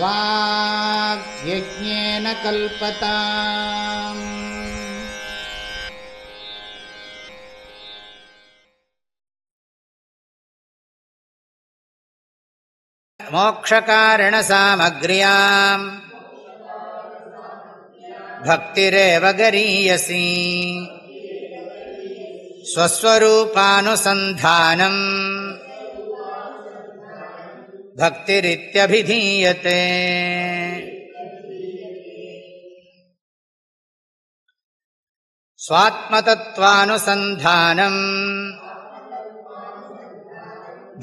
வாக்யஜ்ஞேன கல்பதாம். மோக்ஷகாரண சாமக்ரியாம் பக்திரேவ கரீயசி ஸ்வஸ்வரூபானுசந்தானம் பக்திரித்யபிதீயதே. ஸ்வாத்மதத்வானுசந்தானம்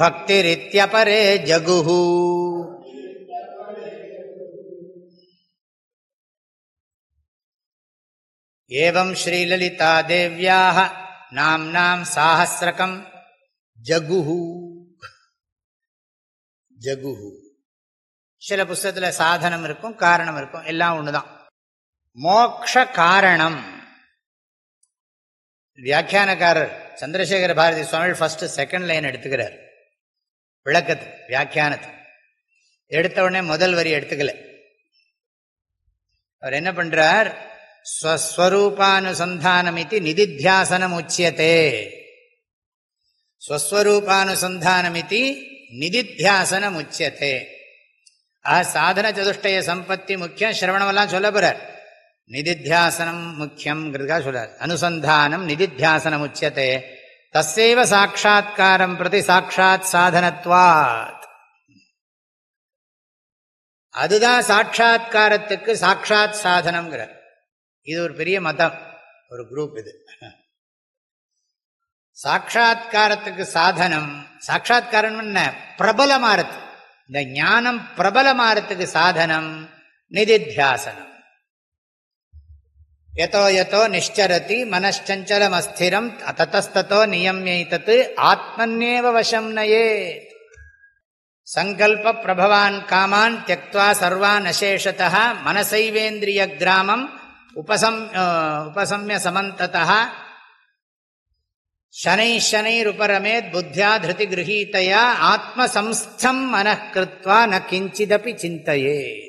பக்திரித்யபரே ஜகுஹு. ஏவம் ஸ்ரீலலிதா தேவ்யாஹ நாம்னாம் சாஹஸ்ரகம் ஜகுஹு. ஜகுஹு. சில புஸ்தகத்தில் சாதனம் இருக்கும், காரணம் இருக்கும், எல்லாம் ஒண்ணுதான். மோக்ஷ காரணம். வியாக்கியானக்காரர் சந்திரசேகர பாரதி சுவாமி ஃபர்ஸ்ட் செகண்ட் லைன் எடுத்துக்கிறார் விளக்கத்து வியாக்கியானத்து. எடுத்த உடனே முதல் வரி எடுத்துக்கல. அவர் என்ன பண்றார்? ஸ்வஸ்வரூபானுசந்தானமிதி நிதித்தியாசனம் உச்சியதே. ஸ்வஸ்வரூபானுசந்தானமிதி நிதித்தியாசனம் உச்சியதே. சாதன சதுஷ்டய சம்பத்தி முக்கியம், சிரவணமெல்லாம் சொல்ல போறார். நிதித்தியாசனம் முக்கியம்ங்கிறதுக்காக சொல்றார். அனுசந்தானம் நிதித்தியாசனம் உச்சியதே. தஸ்யைவ சாட்சாத்காரம் பிரதி சாட்சாத் சாதனத்வாத். அதுதான் சாட்சாத்காரத்துக்கு சாட்சாத் சாதனம்ங்கிறார். இது ஒரு பெரிய மதம், ஒரு குரூப். இது சாட்சாத்காரத்துக்கு சாதனம். சாட்சாத்காரம் என்ன? பிரபலமாறது. இந்த ஞானம் பிரபலமாறதுக்கு சாதனம் நிதித்தியாசனம். யதோ யதோ நிஷ்சரதி மனச்சஞ்சலம் அஸ்திரம் ததஸ்ததோ நியம்யைதத் ஆத்மன்யேவ வசம் நயேத். சங்கல்ப பிரபவான் காமான் த்யக்த்வா சர்வான் அசேஷதः மனசைவேந்திரிய கிராமம் உபசம்ய சமந்ததः சனை சனைருபரமேத் புத்தியா திருதி கிரஹீதயா ஆத்மசம்ஸ்தம் மனः கிருத்வா ந கிஞ்சிதபி சிந்தயேத்.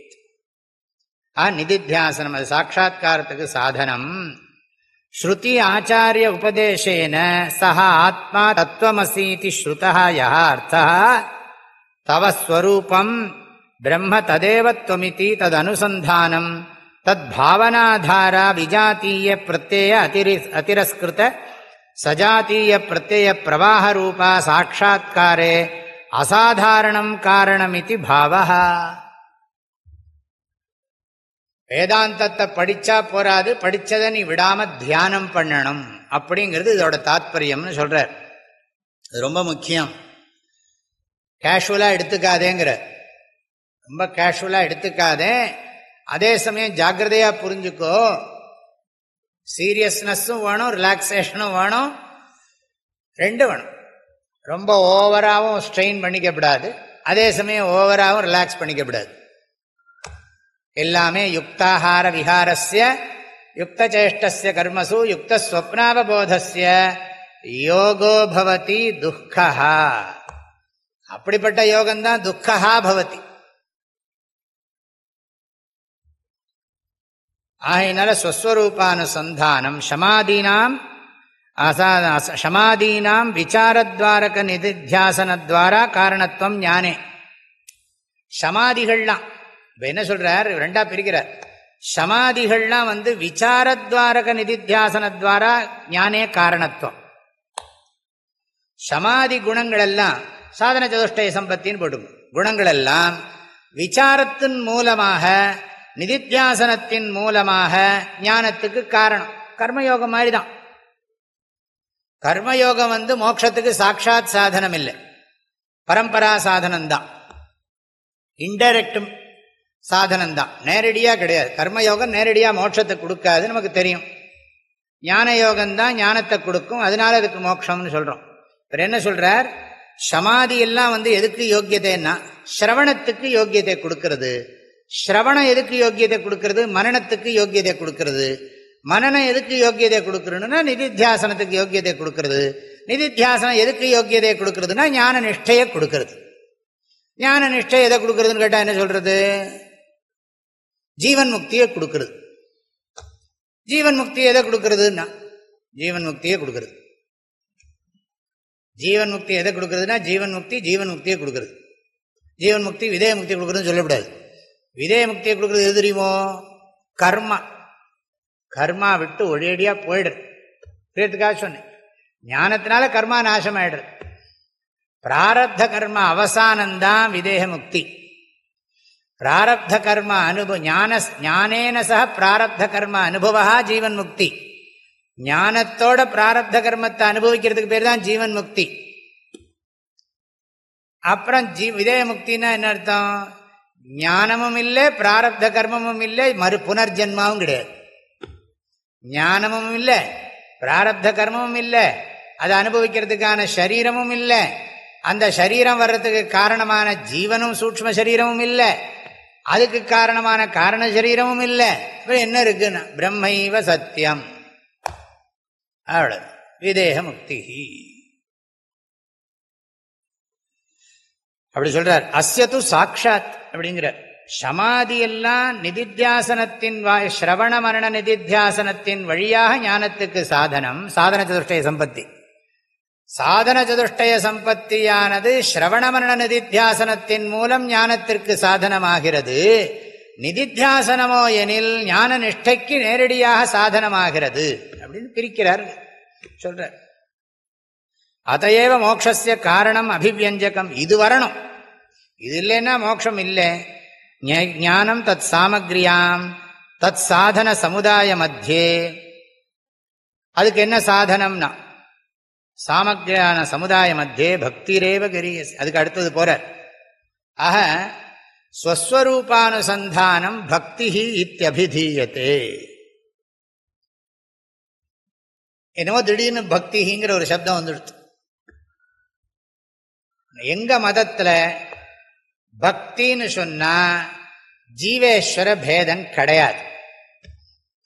நிதித்தியாசனம் அது சாட்சாத்காரத்துக்கு சாதனம். ஸ்ருதி ஆச்சாரிய உபதேசேன சஹ ஆத்மா தத்துவமசீதி ஸ்ருதः யஹ அர்த்தः தவ ஸ்வரூபம் பிரம்ம ததேவ த்வமிதி ததனுசந்தானம் தத்பாவனாதாரா விஜாத்தீய பிரத்யய அதிரஸ்கிருத சஜாத்தீய பிரத்யய பிரவாஹ ரூபா சாட்சாத்காரே அசாதாரணம் காரணமிதி பாவः. வேதாந்தத்தை படிச்சா போராது, படிச்சதை நீ விடாம தியானம் பண்ணணும் அப்படிங்கிறது இதோட தாத்பரியம்னு சொல்றார். அது ரொம்ப முக்கியம். கேஷுவலா எடுத்துக்காதேங்கிற, ரொம்ப கேஷுவலா எடுத்துக்காதே. அதே சமயம் ஜாக்கிரதையா புரிஞ்சுக்கோ. சீரியஸ்னஸும் வேணும், ரிலாக்ஸேஷனும் வேணும், ரெண்டு வேணும். ரொம்ப ஓவராகவும் ஸ்ட்ரெயின் பண்ணிக்கப்படாது, அதே சமயம் ஓவராகவும் ரிலாக்ஸ் பண்ணிக்கப்படாது. எல்லாமே யுக்தாஹார விஹாரஸ்ய யுக்தசேஷ்டஸ்ய கர்மசு யுக்தஸ்வப்னாவபோதஸ்ய யோகோ பவதி துக்கஹா. அப்படிப்பட்ட யோகம்தான் துக்கஹா பவதி. ஆகையினால ஸ்வஸ்வரூபானுசந்தானம் ஷமாதீனாம் விசாரத்வாரக நிதித்தியாசனத்வாரா காரணத்துவம் ஞானே. ஷமாதிகள்லாம் என்ன சொல்றார்? ரெண்டா பிரிக்கிறார். ஷமாதிகள்லாம் விசாரத்வாரக நிதித்தியாசனத்வாரா ஞானே காரணத்துவம். ஷமாதி குணங்கள் எல்லாம் சாதன சதுஷ்டய சம்பத்தின்னு போடும். குணங்கள் எல்லாம் விசாரத்தின் மூலமாக நிதித்தியாசனத்தின் மூலமாக ஞானத்துக்கு காரணம். கர்மயோகம் மாதிரிதான். கர்மயோகம் மோட்சத்துக்கு சாட்சாத் சாதனம் இல்லை, பரம்பரா சாதனம்தான், இன்டைரக்ட் சாதனம்தான், நேரடியா கிடையாது. கர்மயோகம் நேரடியா மோட்சத்தை கொடுக்காது, நமக்கு தெரியும். ஞான யோகம்தான் ஞானத்தை கொடுக்கும், அதனால அதுக்கு மோட்சம்னு சொல்றோம். இவர் என்ன சொல்றார்? சமாதி எல்லாம் எதுக்கு யோக்கியதைன்னா ஸ்ரவணத்துக்கு யோக்கியத்தை கொடுக்கிறது. ஸ்ரவணம் எதுக்கு யோக்கியத்தை கொடுக்கிறது? மனனத்துக்கு யோக்கியத்தை கொடுக்கிறது. மனனம் எதுக்கு யோக்கியதை கொடுக்கறதுன்னா நிதித்தியாசனத்துக்கு யோக்கியதை கொடுக்கிறது. நிதித்தியாசனம் எதுக்கு யோக்கியதை கொடுக்கறதுன்னா ஞான நிஷ்டையை கொடுக்கிறது. ஞான நிஷ்டை எதை கொடுக்கறதுன்னு கேட்டால் என்ன சொல்றது? ஜீவன் முக்தியை கொடுக்கறது. ஜீவன் முக்தி எதை கொடுக்கறதுன்னா ஜீவன் முக்தியை கொடுக்கறது. ஜீவன் முக்தி எதை கொடுக்கறதுனா ஜீவன் முக்தியை கொடுக்கறது. ஜீவன் முக்தி விதேய முக்தி கொடுக்கறதுன்னு சொல்லக்கூடாது. விதேய முக்தியை கொடுக்கறது எது தெரியுமோ? கர்மா. கர்மா விட்டு ஒரேடியா போயிடுறதுக்காக சொன்னேன். ஞானத்தினால கர்மா நாசம் ஆயிடுறது. பிராரப்த கர்மா அவசானந்தான் விதேக முக்தி. பிராரப்த கர்மா ஞானேன சக பிராரப்த கர்ம அனுபவா ஜீவன் முக்தி. ஞானத்தோட பிராரப்த கர்மத்தை அனுபவிக்கிறதுக்கு பேர் தான் ஜீவன் முக்தி. அப்புறம் விதேய முக்தின்னா என்ன அர்த்தம்? ஞானமும் இல்லை, பிராரப்த கர்மமும் இல்லை, புனர்ஜென்மாவும் கிடையாது. ஞானமும் இல்லை, பிராரப்த கர்மமும் இல்லை, அதை அனுபவிக்கிறதுக்கான சரீரமும் இல்லை, அந்த சரீரம் வர்றதுக்கு காரணமான ஜீவனும் சூக்ஷ்ம சரீரமும் இல்லை, அதுக்கு காரணமான காரண சரீரமும் இல்லை. என்ன இருக்குன்னா பிரம்மைவ சத்தியம். அவ்வளவு விதேக முக்தி. அப்படி சொல்றார். அஸ்யது சாட்சாத் அப்படிங்கிறார். சமாதி எல்லாம் நிதித்தியாசனத்தின் ஸ்ரவண மரண நிதித்தியாசனத்தின் வழியாக ஞானத்துக்கு சாதனம். சாதன சதுஷ்டய சம்பத்தி. சாதன சதுஷ்டய சம்பத்தியானது ஸ்ரவண மரண நிதித்தியாசனத்தின் மூலம் ஞானத்திற்கு சாதனமாகிறது. நிதித்தியாசனமோ எனில் ஞான நிஷ்டைக்கு நேரடியாக சாதனமாகிறது அப்படின்னு பிரிக்கிறார், சொல்றார். அதையேவ மோட்சஸ்ய காரணம் அபிவியஞ்சகம். இது வரணும், இது இல்லைன்னா மோட்சம் இல்லை. ஞானம் தத் சாமக்ரியாம் தத் சாதன சமுதாய மத்தியே. அதுக்கு என்ன சாதனம்னா சாமக்ரியான சமுதாய மத்தியே பக்திரேவ கரியஸ். அதுக்கு அடுத்தது போற. ஆக ஸ்வஸ்வரூபானுசந்தானம் பக்தி இத்யபிதீயதே. என்னவோ திடீர்னு பக்திங்கிற ஒரு சப்தம் வந்துடுச்சு. எங்க மதத்துல பக்தின்னு சொன்னா ஜீவேஸ்வர பேதம் கிடையாது.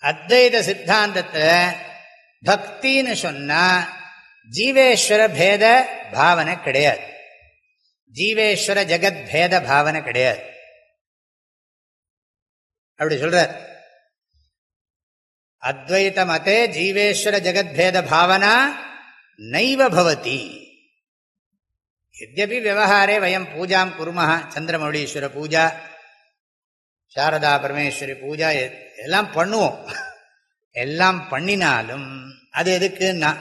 அத்வைத சித்தாந்தத்துல பக்தின்னு சொன்னா ஜீவேஸ்வர பேத பாவனை கிடையாது. ஜீவேஸ்வர ஜெகத் பேத பாவனை கிடையாது. அப்படி சொல்றார். அத்வைத மதே ஜீவேஸ்வர ஜெகத் பேத பாவனா நைவ பவதி. யத்யபி விவகாரே வயம் பூஜாம் குர்மஹ, சந்திரமௌலீஸ்வர பூஜா, சாரதா பரமேஸ்வரி பூஜா எல்லாம் பண்ணுவோம். எல்லாம் பண்ணினாலும் அது எதுக்குன்னா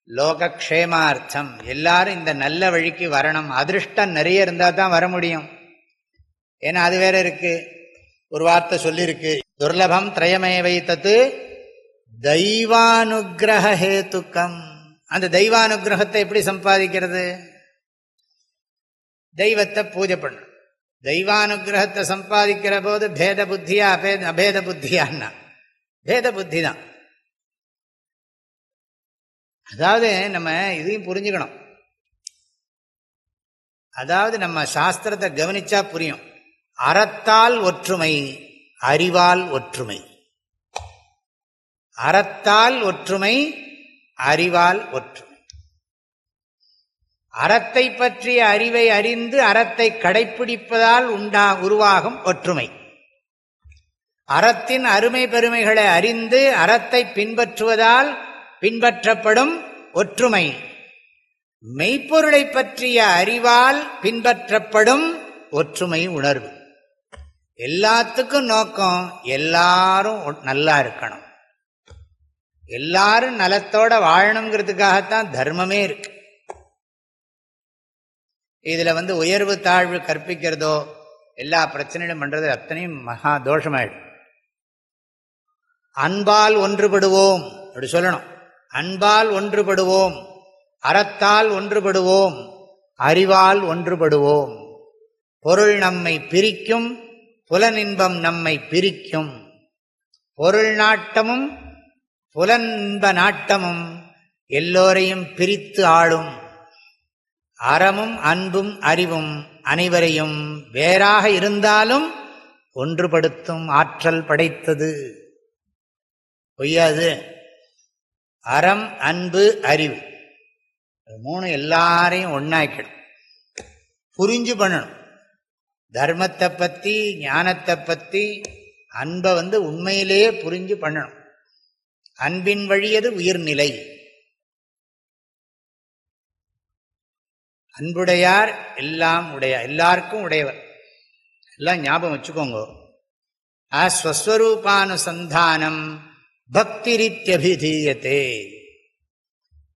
லோகக்ஷேமார்த்தம். எல்லாரும் இந்த நல்ல வழிக்கு வரணும். அதிருஷ்டம் நிறைய இருந்தால் தான் வர முடியும். ஏன்னா அது வேற இருக்கு. ஒரு வார்த்தை சொல்லியிருக்கு, துர்லபம் திரயமேவை தத்து தெய்வானுகிரக ஹேத்துக்கம். அந்த தெய்வானுகிரகத்தை எப்படி சம்பாதிக்கிறது? தெய்வத்தை பூஜை பண்ணணும். தெய்வானுகிரகத்தை சம்பாதிக்கிற போது பேத புத்தியா அபேத புத்தியான்னா பேத புத்தி தான். அதாவது நம்ம இதையும் புரிஞ்சுக்கணும். அதாவது நம்ம சாஸ்திரத்தை கவனிச்சா புரியும். அறத்தால் ஒற்றுமை, அறிவால் ஒற்றுமை. அறத்தால் ஒற்றுமை, அறிவால் ஒற்றுமை. அறத்தை பற்றிய அறிவை அறிந்து அறத்தை கடைப்பிடிப்பதால் உருவாகும் ஒற்றுமை. அறத்தின் அருமை பெருமைகளை அறிந்து அறத்தை பின்பற்றுவதால் பின்பற்றப்படும் ஒற்றுமை. மெய்ப்பொருளை பற்றிய அறிவால் பின்பற்றப்படும் ஒற்றுமை உணர்வு. எல்லாத்துக்கும் நோக்கம் எல்லாரும் நல்லா இருக்கணும், எல்லாரும் நலத்தோட வாழணுங்கிறதுக்காகத்தான் தர்மமே இருக்கு. இதுல உயர்வு தாழ்வு கற்பிக்கிறதோ எல்லா பிரச்சனையும் பண்றது அத்தனையும் மகா தோஷமாயிடும். அன்பால் ஒன்றுபடுவோம் அப்படி சொல்லணும். அன்பால் ஒன்றுபடுவோம், அறத்தால் ஒன்றுபடுவோம், அறிவால் ஒன்றுபடுவோம். பொருள் நம்மை பிரிக்கும், புலனின்பம் நம்மை பிரிக்கும். பொருள் நாட்டமும் புலனின்ப நாட்டமும் எல்லோரையும் பிரித்து ஆளும். அறமும் அன்பும் அறிவும் அனைவரையும் வேறாக இருந்தாலும் ஒன்றுபடுத்தும் ஆற்றல் படைத்தது. பொய்யாது. அறம் அன்பு அறிவு மூணு எல்லாரையும் ஒன்னாக்கிடும். புரிஞ்சு பண்ணணும். தர்மத்தை பற்றி, ஞானத்தை பற்றி, அன்பை உண்மையிலேயே புரிஞ்சு பண்ணணும். அன்பின் வழியது உயிர்நிலை. அன்புடையார் எல்லாம் உடையார், எல்லாருக்கும் உடையவர். எல்லாம் ஞாபகம் வச்சுக்கோங்க. ஸ்வஸ்வரூபானுசந்தானம் பக்திரித்யபிதீயதே.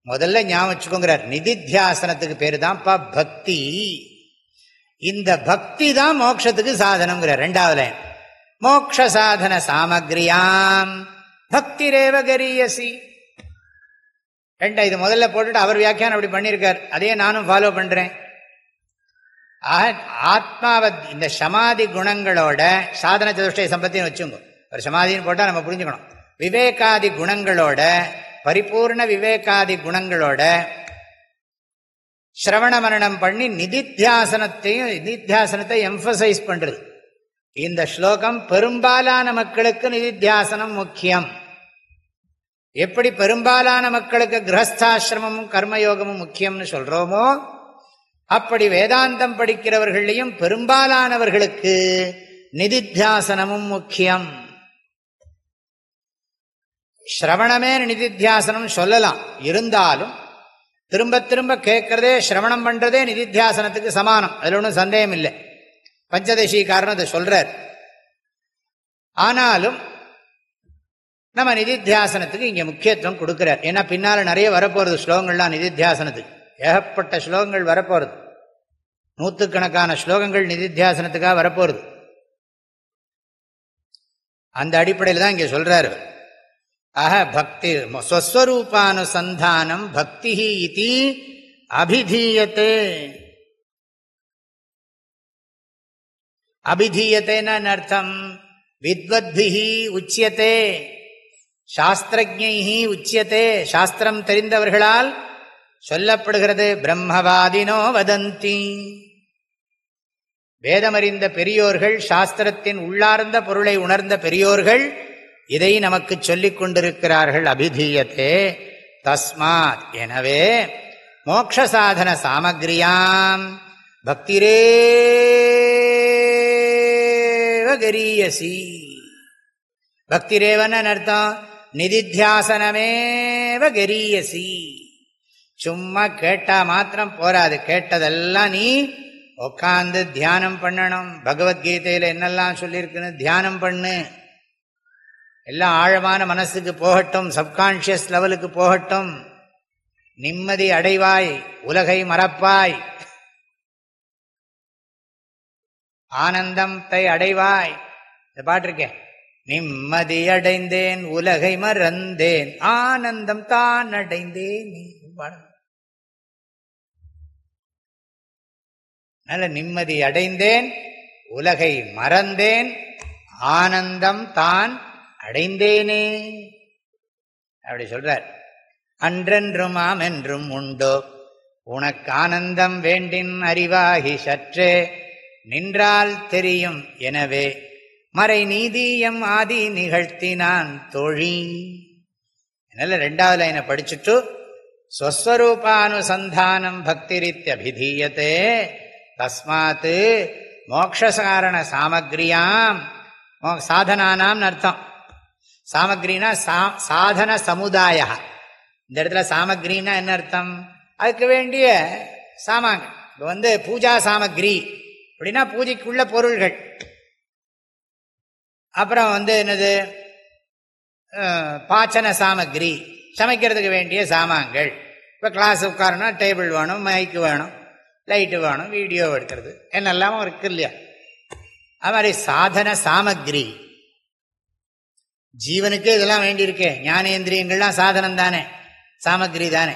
முதல்ல ஞாபகம் வச்சுக்கோங்கிறார். நிதித்தியாசனத்துக்கு பேரு தான்ப்பா பக்தி. இந்த பக்தி தான் மோட்சத்துக்கு சாதனம்ங்கிறார். ரெண்டாவது லைன், மோக்ஷ சாதன சாமக்ரியாம் பக்திரேவ கரியசி. இது முதல்ல போட்டுட்டு அவர் வியாக்கியானம் அப்படி பண்ணியிருக்கார். அதையே நானும் ஃபாலோ பண்றேன். ஆத்மாவை இந்த சமாதி குணங்களோட சாதன சதுஷ்டய சம்பத்தின்னு வச்சுங்க. ஒரு சமாதின்னு போட்டால் நம்ம புரிஞ்சுக்கணும். விவேகாதி குணங்களோட, பரிபூர்ண விவேகாதி குணங்களோட சிரவண மரணம் பண்ணி நிதித்தியாசனத்தை எம்பசைஸ் பண்றது. இந்த ஸ்லோகம் பெரும்பாலான மக்களுக்கு நிதித்தியாசனம் முக்கியம். எப்படி பெரும்பாலான மக்களுக்கு கிரகஸ்தாசிரமமும் கர்மயோகமும் முக்கியம்னு சொல்றோமோ, அப்படி வேதாந்தம் படிக்கிறவர்களையும் பெரும்பாலானவர்களுக்கு நிதித்தியாசனமும் முக்கியம். ஸ்ரவணமே நிதித்தியாசனம் சொல்லலாம். இருந்தாலும் திரும்ப திரும்ப கேட்கறதே, சிரவணம் பண்றதே நிதித்தியாசனத்துக்கு சமானம். அதுல ஒன்றும் சந்தேகம் இல்லை. பஞ்சதசிகாரன் அதை சொல்றார். ஆனாலும் நம்ம நிதித்தியாசனத்துக்கு இங்க முக்கியத்துவம் கொடுக்கிறார். ஏன்னா பின்னால நிறைய வரப்போறது ஸ்லோகங்கள்லாம் நிதித்தியாசனத்துக்கு. ஏகப்பட்ட ஸ்லோகங்கள் வரப்போறது, நூற்றுக்கணக்கான ஸ்லோகங்கள் நிதித்தியாசனத்துக்காக வரப்போறது. அந்த அடிப்படையில் தான் இங்க சொல்றாரு. ஆக பக்தி ஸ்வஸ்வரூபானுசந்தானம் பக்தி இதி அபிதீயத்தே. அபிதீயத்தேன்னு அர்த்தம் வித்வத்பிஹி உச்சியத்தே, சாஸ்திரஜ்ஞைஹி உச்சியத்தே, சாஸ்திரம் தெரிந்தவர்களால் சொல்லப்படுகிறது. பிரம்மவாதினோ வதந்தி, வேதமறிந்த பெரியோர்கள், சாஸ்திரத்தின் உள்ளார்ந்த பொருளை உணர்ந்த பெரியோர்கள் இதை நமக்கு சொல்லிக் கொண்டிருக்கிறார்கள். அபிதீயத்தே தஸ்மாத், எனவே மோக்ஷ சாதன சாமக்ரியாம் பக்திரேவ கரியசி. பக்திரேவன்னு அர்த்தம் நிதித்தியாசனமேவ கரியசி. சும்மா கேட்டா மாத்திரம் போராது, கேட்டதெல்லாம் நீ உட்கார்ந்து தியானம் பண்ணணும். பகவத்கீதையில என்னெல்லாம் சொல்லியிருக்குன்னு தியானம் பண்ணு. எல்லாம் ஆழமான மனசுக்கு போகட்டும், சப்கான்ஷியஸ் லெவலுக்கு போகட்டும். நிம்மதி அடைவாய், உலகை மறப்பாய், ஆனந்தத்தை அடைவாய். இந்த பாட்டு இருக்கேன், நிம்மதி அடைந்தேன் உலகை மறந்தேன் ஆனந்தம் தான் அடைந்தேன். நல்ல நிம்மதி அடைந்தேன், உலகை மறந்தேன், ஆனந்தம் தான் அடைந்தேனே அப்படி சொல்றார். அன்றென்றும் ஆம் என்றும் உண்டோ உனக்கு ஆனந்தம் வேண்டின் அறிவாகி சற்றே நின்றால் தெரியும். எனவே மறை நீதியம் ஆதி நிகழ்த்தினான் தோழி. அதனால ரெண்டாவது லைனை படிச்சுட்டு ஸ்வஸ்வரூபானுசந்தானம் பக்திரித்யபிதீயதே தஸ்மாத் மோக்ஷகாரண சாமக்ரியாம், சாதனானாம் அர்த்தம். சாமக்ரினா சாதன சமுதாய. இந்த இடத்துல சாமக்ரினா என்ன அர்த்தம்? அதுக்கு வேண்டிய சாமான்கள். இப்போ பூஜா சாமக்ரி அப்படின்னா பூஜைக்குள்ள பொருள்கள். அப்புறம் என்னது பாச்சன சாமக்ரி, சமைக்கிறதுக்கு வேண்டிய சாமான்கள். இப்போ கிளாஸ் உட்காரணும்னா டேபிள் வேணும், மைக்கு வேணும், லைட்டு வேணும், வீடியோ எடுக்கிறது என்னெல்லாமும் இருக்கு இல்லையா? அது மாதிரி சாதன சாமக்ரி. ஜீவனுக்கு இதெல்லாம் வேண்டியிருக்கு. ஞானேந்திரியங்கள்லாம் சாதனம் தானே, சாமக்ரி தானே.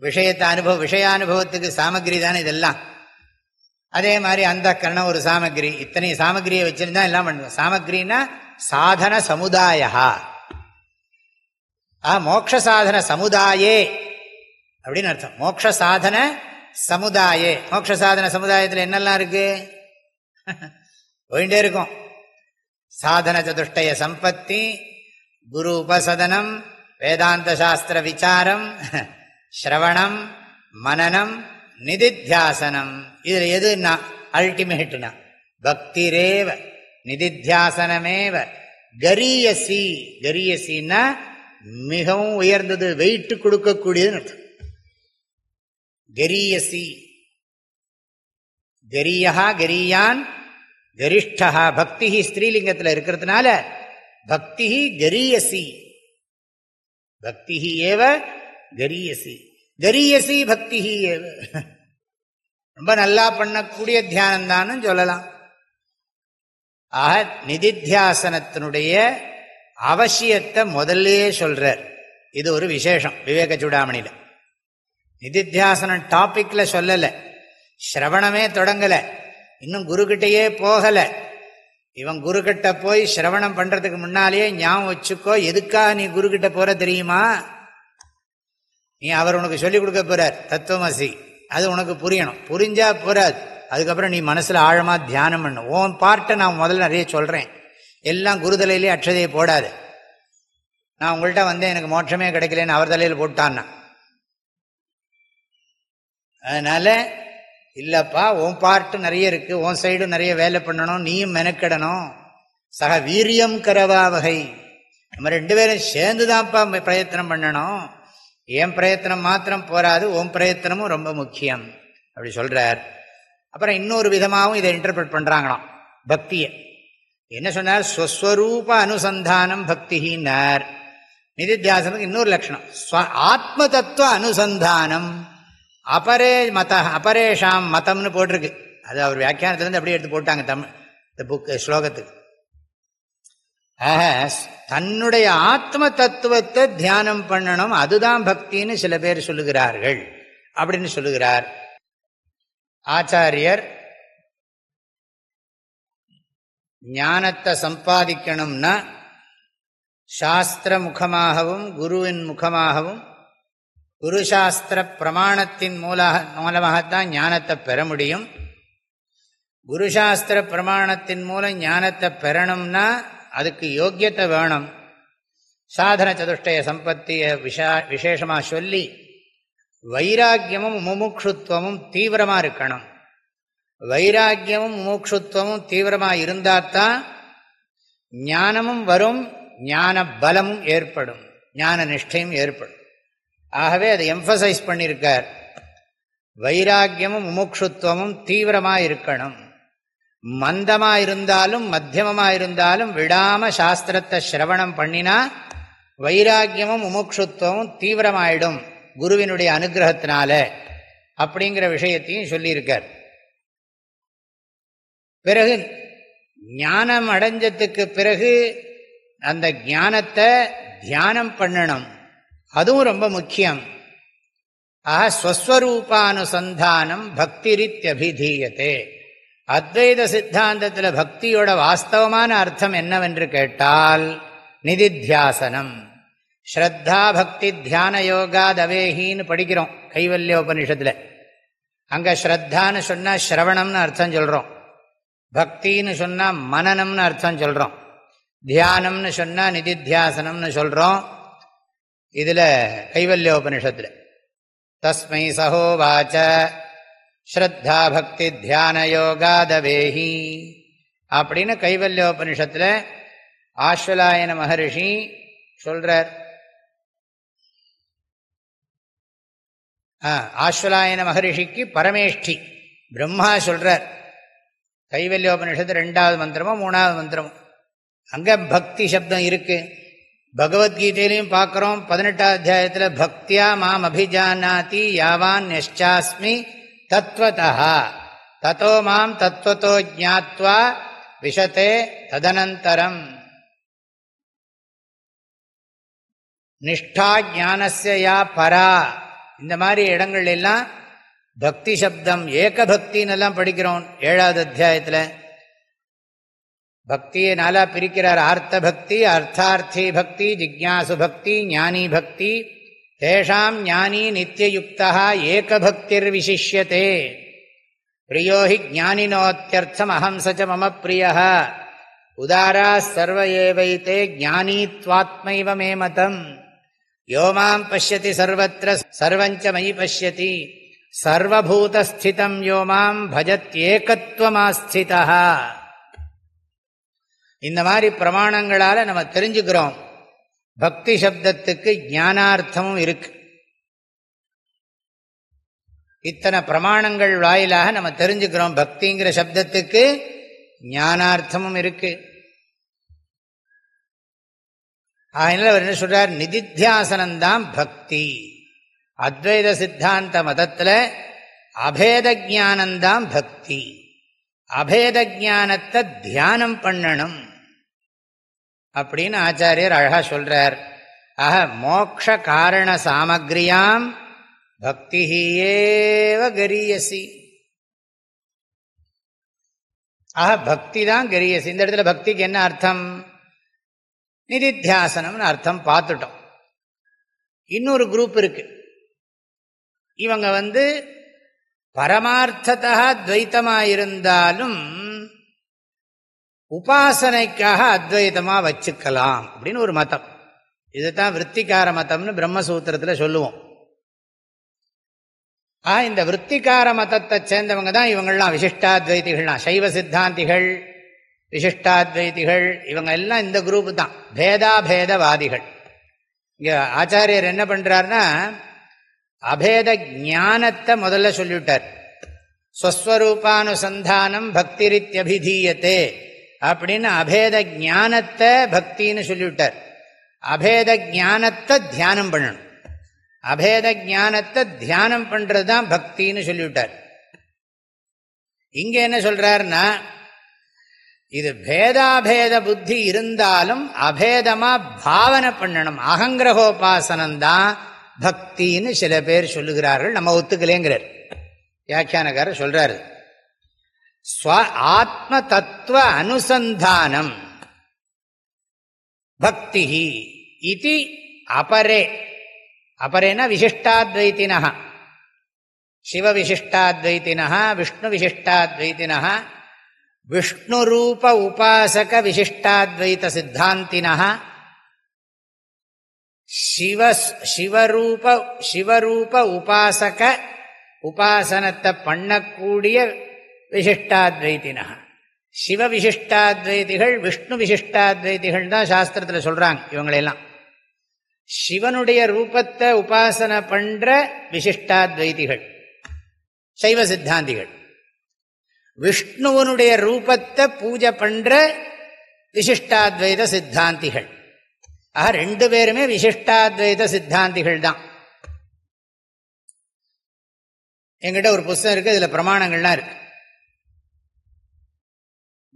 விஷயானுபவத்துக்கு சாமக்ரி தானே இதெல்லாம். அதே மாதிரி அந்த கரணம் ஒரு சாமக்ரி. இத்தனை சாமக்ரியை வச்சிருந்தா எல்லாம் பண்ணுவோம். சாமக்ரின்னா சாதன சமுதாய. மோக்ஷ சாதன சமுதாயே அப்படின்னு அர்த்தம். மோக்ஷ சாதன சமுதாயே. மோக்ஷ சாதன சமுதாயத்தில் என்னெல்லாம் இருக்கு போயிட்டே இருக்கும். சாதன சதுஷ்டய சம்பத்தி, குரு உபசதனம், வேதாந்த சாஸ்திர விசாரம், ஸ்ரவணம், மனனம், நிதித்தியாசனம். இதுல எதுனா அல்டிமேட்னா பக்திரேவ நிதித்தியாசனமேவ கரியசி. கரியசின்னா மிகவும் உயர்ந்தது, வெயிட் கொடுக்கக்கூடியதுன்னு அர்த்தம். கரியசி, கரியா கரியான் கரிஷ்டா. பக்தி ஸ்திரீலிங்கத்தில் இருக்கிறதுனால பக்தி கரியசி, பக்தி ஏவ கரியசி, கரியசி பக்தி ஏவ. ரொம்ப நல்லா பண்ணக்கூடிய தியானம்தான்னு சொல்லலாம். ஆக நிதித்தியாசனத்தினுடைய அவசியத்தை முதல்லையே சொல்றார். இது ஒரு விசேஷம் விவேக சூடாமணியில். நிதித்தியாசனம் டாபிக்ல சொல்லலை, ஸ்ரவணமே தொடங்கலை, இன்னும் குருக்கிட்டையே போகலை. இவன் குருக்கிட்ட போய் சிரவணம் பண்றதுக்கு முன்னாலேயே ஞாபகம் வச்சுக்கோ, எதுக்காக நீ குருக்கிட்ட போற தெரியுமா? நீ அவர் உனக்கு சொல்லிக் கொடுக்க போறார் தத்துவமசி, அது உனக்கு புரியணும். புரிஞ்சா போறாது, அதுக்கப்புறம் நீ மனசுல ஆழமா தியானம் பண்ணு. உன் பார்ட்டை நான் முதல்ல நிறைய சொல்றேன். எல்லாம் குரு தலையிலே அக்ஷதையை போடாது. நான் உங்கள்கிட்ட வந்தேன் எனக்கு மோட்சமே கிடைக்கலன்னு அவர் தலையில் போட்டான்னா, அதனால இல்லப்பா உன் பார்ட்டு நிறைய இருக்கு, உன் சைடு நிறைய வேலை பண்ணணும், நீயும் மெனக்கிடணும். சக வீரியம் கரவா வகை, நம்ம ரெண்டு பேரும் சேர்ந்துதான்ப்பா பிரயத்தனம் பண்ணணும். என் பிரயத்தனம் மாத்திரம் போராது, உன் பிரயத்தனமும் ரொம்ப முக்கியம் அப்படி சொல்றார். அப்புறம் இன்னொரு விதமாகவும் இதை இன்டர்பிரட் பண்றாங்களாம் பக்தியை. என்ன சொன்னார்? ஸ்வஸ்வரூப அனுசந்தானம் பக்தினார். நிதித்தியாசனத்துக்கு இன்னொரு லட்சணம் ஆத்ம தத்துவ அனுசந்தானம். அபரே மத அபரேஷாம் மதம்னு போட்டிருக்கு. அது அவர் வியாக்கியானத்திலிருந்து அப்படியே எடுத்து போட்டாங்க தமிழ் இந்த புக் ஸ்லோகத்துக்கு. தன்னுடைய ஆத்ம தத்துவத்தை தியானம் பண்ணணும், அதுதான் பக்தின்னு சில பேர் சொல்லுகிறார்கள் அப்படின்னு சொல்லுகிறார் ஆச்சாரியர். ஞானத்தை சம்பாதிக்கணும்னா சாஸ்திர முகமாகவும் குருவின் முகமாகவும் குரு சாஸ்திர பிரமாணத்தின் மூலமாகத்தான் ஞானத்தை பெற முடியும். குரு சாஸ்திர பிரமாணத்தின் மூலம் ஞானத்தை பெறணும்னா அதுக்கு யோக்கியத்தை வேணும். சாதன சதுஷ்டய சம்பத்தியை விசேஷமாக சொல்லி வைராக்கியமும் முமுட்சுத்துவமும் தீவிரமாக இருக்கணும். வைராக்கியமும் முமுட்சுத்துவமும் தீவிரமாக இருந்தால்தான் ஞானமும் வரும், ஞான பலமும் ஏற்படும், ஞான நிஷ்டையும் ஏற்படும். ஆகவே அதை எம்பசைஸ் பண்ணியிருக்கார். வைராக்கியமும் முமுட்சுத்துவமும் தீவிரமாக இருக்கணும். மந்தமாக இருந்தாலும் மத்தியமமாக இருந்தாலும் விடாம சாஸ்திரத்தை சிரவணம் பண்ணினா வைராக்கியமும் முமுட்சுத்துவமும் தீவிரமாயிடும் குருவினுடைய அனுகிரகத்தினால அப்படிங்கிற விஷயத்தையும் சொல்லியிருக்கார். பிறகு ஞானம் அடைஞ்சதுக்கு பிறகு அந்த ஞானத்தை தியானம் பண்ணணும், அதுவும் ரொம்ப முக்கியம். ஆக ஸ்வஸ்வரூபானுசந்தானம் பக்திரித்யபிதீயதே. அத்வைத சித்தாந்தத்தில் பக்தியோட வாஸ்தவமான அர்த்தம் என்னவென்று கேட்டால் நிதித்தியாசனம். ஸ்ரத்தா பக்தி தியான யோகா தவேஹின்னு படிக்கிறோம் கைவல்யோபனிஷத்துல. அங்க ஸ்ரத்தான்னு சொன்னா ஸ்ரவணம்னு அர்த்தம் சொல்றோம், பக்தின்னு சொன்னா மனனம்னு அர்த்தம் சொல்றோம், தியானம்னு சொன்னா நிதித்தியாசனம்னு சொல்றோம். இதுல கைவல்யோபனிஷத்துல தஸ்மை சஹோவாச்ச ஸ்ரத்தா பக்தி தியான யோகாதவேஹி அப்படின்னு கைவல்யோபனிஷத்துல ஆஸ்வலாயன மகரிஷி சொல்றார். ஆஸ்வலாயன மகரிஷிக்கு பரமேஷ்டி பிரம்மா சொல்றார். கைவல்யோபனிஷத்து 2வது மந்திரமோ 3வது மந்திரமோ அங்க பக்தி சப்தம் இருக்கு. பகவத்கீதையிலையும் பார்க்கிறோம் 18வது அத்தியாயத்தில் பக்தியா மாம் அபிஜானாதி யாவான் யச்சாஸ்மி தத்வதா ததோ மாம் தத்வதோ ஜ்ஞாத்வா விஷதே ததனந்தரம். நிஷ்டா ஞானஸ்ய யா பரா. இந்த மாதிரி இடங்கள் எல்லாம் பக்தி சப்தம் ஏக பக்தின்னு எல்லாம் படிக்கிறோம் 7வது அத்தியாயத்தில். பக்தியை நாலா பிரிக்கிறார். ஆர்த்த பக்தி, அர்த்தார்த்தி பக்தி, ஜிக்ஞாசு பக்தி, ஞானி பக்தி. தேஷாம் ஞானி நித்தியயுக்தா ஏக பக்திர் விசிஷ்யதே. பிரியோ ஹி ஞானினோத்யர்த்தம் அஹம் சச்ச மம பிரியः உதாரா சர்வ ஏவைதே ஞானீத்வாத்மைவ மே மதம். யோ மாம் பஷ்யதி சர்வத்ர சர்வஞ்ச மயி பஷ்யதி சர்வபூதஸ்திதம் யோ மாம் பஜத்யேகத்வமாஸ்திதः. இந்த மாதிரி பிரமாணங்களால் நம்ம தெரிஞ்சுக்கிறோம். பக்தி சப்தத்துக்கு ஞானார்த்தமும் இருக்கு. இத்தனை பிரமாணங்கள் வாயிலாக நம்ம தெரிஞ்சுக்கிறோம் பக்திங்கிற சப்தத்துக்கு ஞானார்த்தமும் இருக்கு. அதனால அவர் என்ன சொல்றார், நிதித்தியாசனம்தான் பக்தி. அத்வைத சித்தாந்த மதத்தில் அபேத ஞானந்தான் பக்தி. அபேத ஞானத்தை தியானம் பண்ணணும் அப்படின்னு ஆச்சாரியர் அழகா சொல்றார். ஆக மோக்ஷ காரண சாமக்ரியாம் பக்தி ஏவ கரியசி. ஆக பக்தி தான் கரியசி. இந்த இடத்துல பக்திக்கு என்ன அர்த்தம்? நிதித்தியாசனம்னு அர்த்தம் பார்த்துட்டோம். இன்னொரு குரூப் இருக்கு. இவங்க பரமார்த்தத்தா துவைத்தமாயிருந்தாலும் உபாசனைக்காக அத்வைதமா வச்சுக்கலாம் அப்படின்னு ஒரு மதம். இதுதான் விற்த்திகார மதம்னு பிரம்மசூத்திரத்தில் சொல்லுவோம். இந்த விற்த்திகார மதத்தை சேர்ந்தவங்க தான் இவங்கள்லாம் விசிஷ்டாத்வைதிகள்லாம். சைவ சித்தாந்திகள், விசிஷ்டாத்வைதிகள், இவங்க எல்லாம் இந்த குரூப் தான், பேதாபேதவாதிகள். இங்க ஆச்சாரியர் என்ன பண்றாருன்னா, அபேத ஞானத்தை முதல்ல சொல்லிவிட்டார். ஸ்வஸ்வரூபானுசந்தானம் பக்திரித்யபிதீயத்தே அப்படின்னு அபேத ஞானத்தை பக்தின்னு சொல்லிவிட்டார். அபேத ஞானத்தை தியானம் பண்ணணும். அபேத ஞானத்தை தியானம் பண்றது தான் பக்தின்னு சொல்லிவிட்டார். இங்க என்ன சொல்றாருன்னா, இது பேதாபேத புத்தி இருந்தாலும் அபேதமா பாவனை பண்ணணும். அகங்கிரகோபாசனம்தான் பக்தின்னு சில பேர் சொல்லுகிறார்கள். நம்ம ஒத்துக்கலேங்கிறார் வியாக்கியானக்காரர் சொல்றாரு. ஆத்ம தத்துவ அனுசந்தானம் பக்தி இது அபரே. அபரேனா விசிஷ்டாத்வைத்தினா, சிவ விசிஷ்டாத்வைத்தினா, விஷ்ணு விசிஷ்டாத்வைத்தினா, விஷ்ணுரூப உபாசக விசிஷ்டாத்வைத சித்தாந்தினா, சிவரூப உபாசக உபாசனத்தை பண்ணக்கூடிய விசிஷ்டாத்வைத்தினா. சிவ விசிஷ்டாத்வைதிகள், விஷ்ணு விசிஷ்டாத்வைதிகள் தான் சாஸ்திரத்தில் சொல்றாங்க. இவங்களெல்லாம் சிவனுடைய ரூபத்தை உபாசனை பண்ற விசிஷ்டாத்வைதிகள் சைவ சித்தாந்திகள், விஷ்ணுவனுடைய ரூபத்தை பூஜை பண்ற விசிஷ்டாத்வைத சித்தாந்திகள். ஆக ரெண்டு பேருமே விசிஷ்டாத்வைத சித்தாந்திகள் தான். என்கிட்ட ஒரு புஸ்தகம் இருக்கு, இதுல பிரமாணங்கள்லாம் இருக்கு.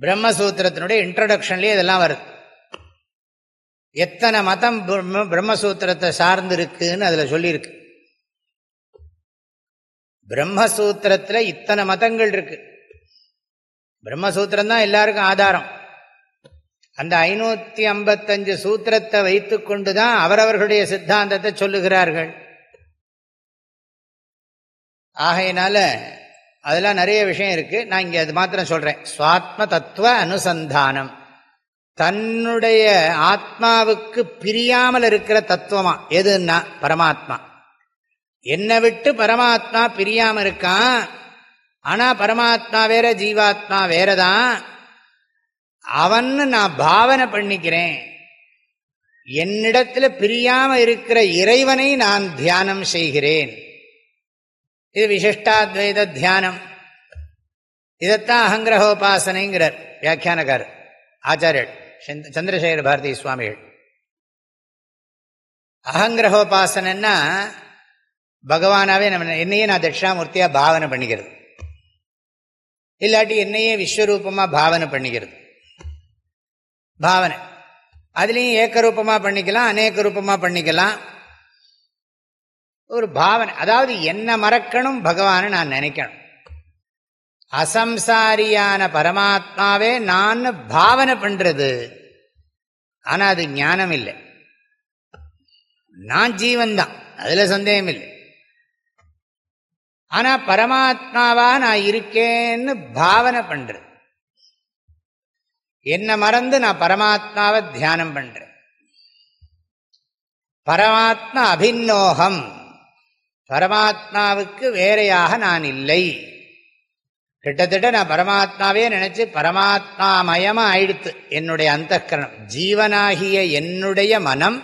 பிரம்மசூத்திரத்தினுடைய இன்ட்ரோடக்ஷன்லயே இதெல்லாம் வருது. எத்தனை மதம் பிரம்மசூத்திரத்தை சார்ந்து இருக்குன்னு அதுல சொல்லியிருக்கு. பிரம்மசூத்திரத்துல இத்தனை மதங்கள் இருக்கு. பிரம்மசூத்திரம் தான் எல்லாருக்கும் ஆதாரம். அந்த 555 சூத்திரத்தை வைத்துக் கொண்டுதான் அவரவர்களுடைய சித்தாந்தத்தை சொல்லுகிறார்கள். ஆகையினால அதெல்லாம் நிறைய விஷயம் இருக்கு. நான் இங்க அது மாத்திரம் சொல்றேன். சுவாத்ம தத்துவ அனுசந்தானம், தன்னுடைய ஆத்மாவுக்கு பிரியாமல் இருக்கிற தத்துவமா எதுன்னா பரமாத்மா. என்னை விட்டு பரமாத்மா பிரியாம இருக்கான். ஆனா பரமாத்மா வேற, ஜீவாத்மா வேறதான். அவன்னு நான் பாவனை பண்ணிக்கிறேன். என்னிடத்துல பிரியாம இருக்கிற இறைவனை நான் தியானம் செய்கிறேன். இது விசிஷ்டாத்வைத தியானம். இதைத்தான் அகங்கிரகோபாசனைங்கிறார் வியாக்கியானக்காரர் ஆச்சாரியர் சந்திரசேகர பாரதி சுவாமிகள். அகங்கிரகோபாசனைன்னா பகவானாவே நம்ம என்னையே நான் தட்சிணாமூர்த்தியா பாவனை பண்ணிக்கிறது, இல்லாட்டி என்னையே விஸ்வரூபமா பாவனை பண்ணிக்கிறது. பாவனை அதுலேயும் ஏக்கரூபமா பண்ணிக்கலாம், அநேக ரூபமா பண்ணிக்கலாம். ஒரு பாவனை, அதாவது என்ன மறக்கணும், பகவானை நான் நினைக்கணும். அசம்சாரியான பரமாத்மாவே நான் பாவனை பண்றது. ஆனா அது ஞானம் இல்லை. நான் ஜீவன்தான், அதுல சந்தேகம் இல்லை. ஆனா பரமாத்மாவா நான் இருக்கேன்னு பாவனை பண்றது. என்ன மறந்து நான் பரமாத்மாவை தியானம் பண்றேன். பரமாத்மா அபிநோகம், பரமாத்மாவுக்கு வேறையாக நான் இல்லை. கிட்டத்தட்ட நான் பரமாத்மாவே நினைச்சு பரமாத்மாமயமா ஆயிடுத்து என்னுடைய அந்தக்கரணம். ஜீவனாகிய என்னுடைய மனம்,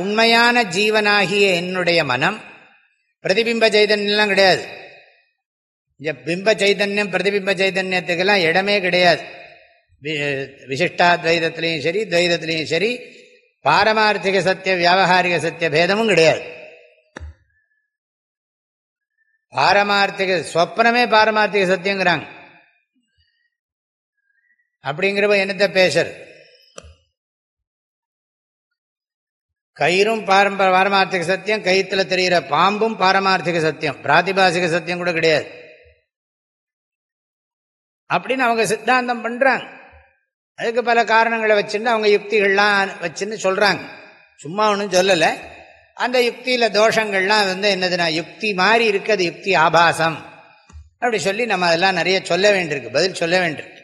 உண்மையான ஜீவனாகிய என்னுடைய மனம். பிரதிபிம்ப சைதன்யம்லாம் கிடையாது. பிம்ப சைதன்யம் பிரதிபிம்ப சைதன்யத்துக்கெல்லாம் இடமே கிடையாது. விசிஷ்டாத்வைதத்திலையும் சரி, துவைதத்திலையும் சரி, பாரமார்த்திக சத்திய வியாவகாரிக சத்திய பேதமும் கிடையாது. பாரமார்த்திக சொப்னமே பாரமார்த்திக சத்தியங்கிறாங்க. அப்படிங்கிறப்ப என்னத்தை பேசுறது? கயிறும் பாரமார்த்திக சத்தியம், கயிற்றுல தெரிகிற பாம்பும் பாரமார்த்திக சத்தியம், பிராதிபாசிக சத்தியம் கூட கிடையாது அப்படின்னு அவங்க சித்தாந்தம் பண்றாங்க. அதுக்கு பல காரணங்களை வச்சுன்னு அவங்க யுக்திகள்லாம் வச்சுன்னு சொல்றாங்க. சும்மா ஒன்றும் சொல்லலை. அந்த யுக்தியில் தோஷங்கள்லாம் என்னதுன்னா யுக்தி மாதிரி இருக்கு, அது யுக்தி ஆபாசம் அப்படி சொல்லி நம்ம அதெல்லாம் நிறைய சொல்ல வேண்டியிருக்கு, பதில் சொல்ல வேண்டியிருக்கு.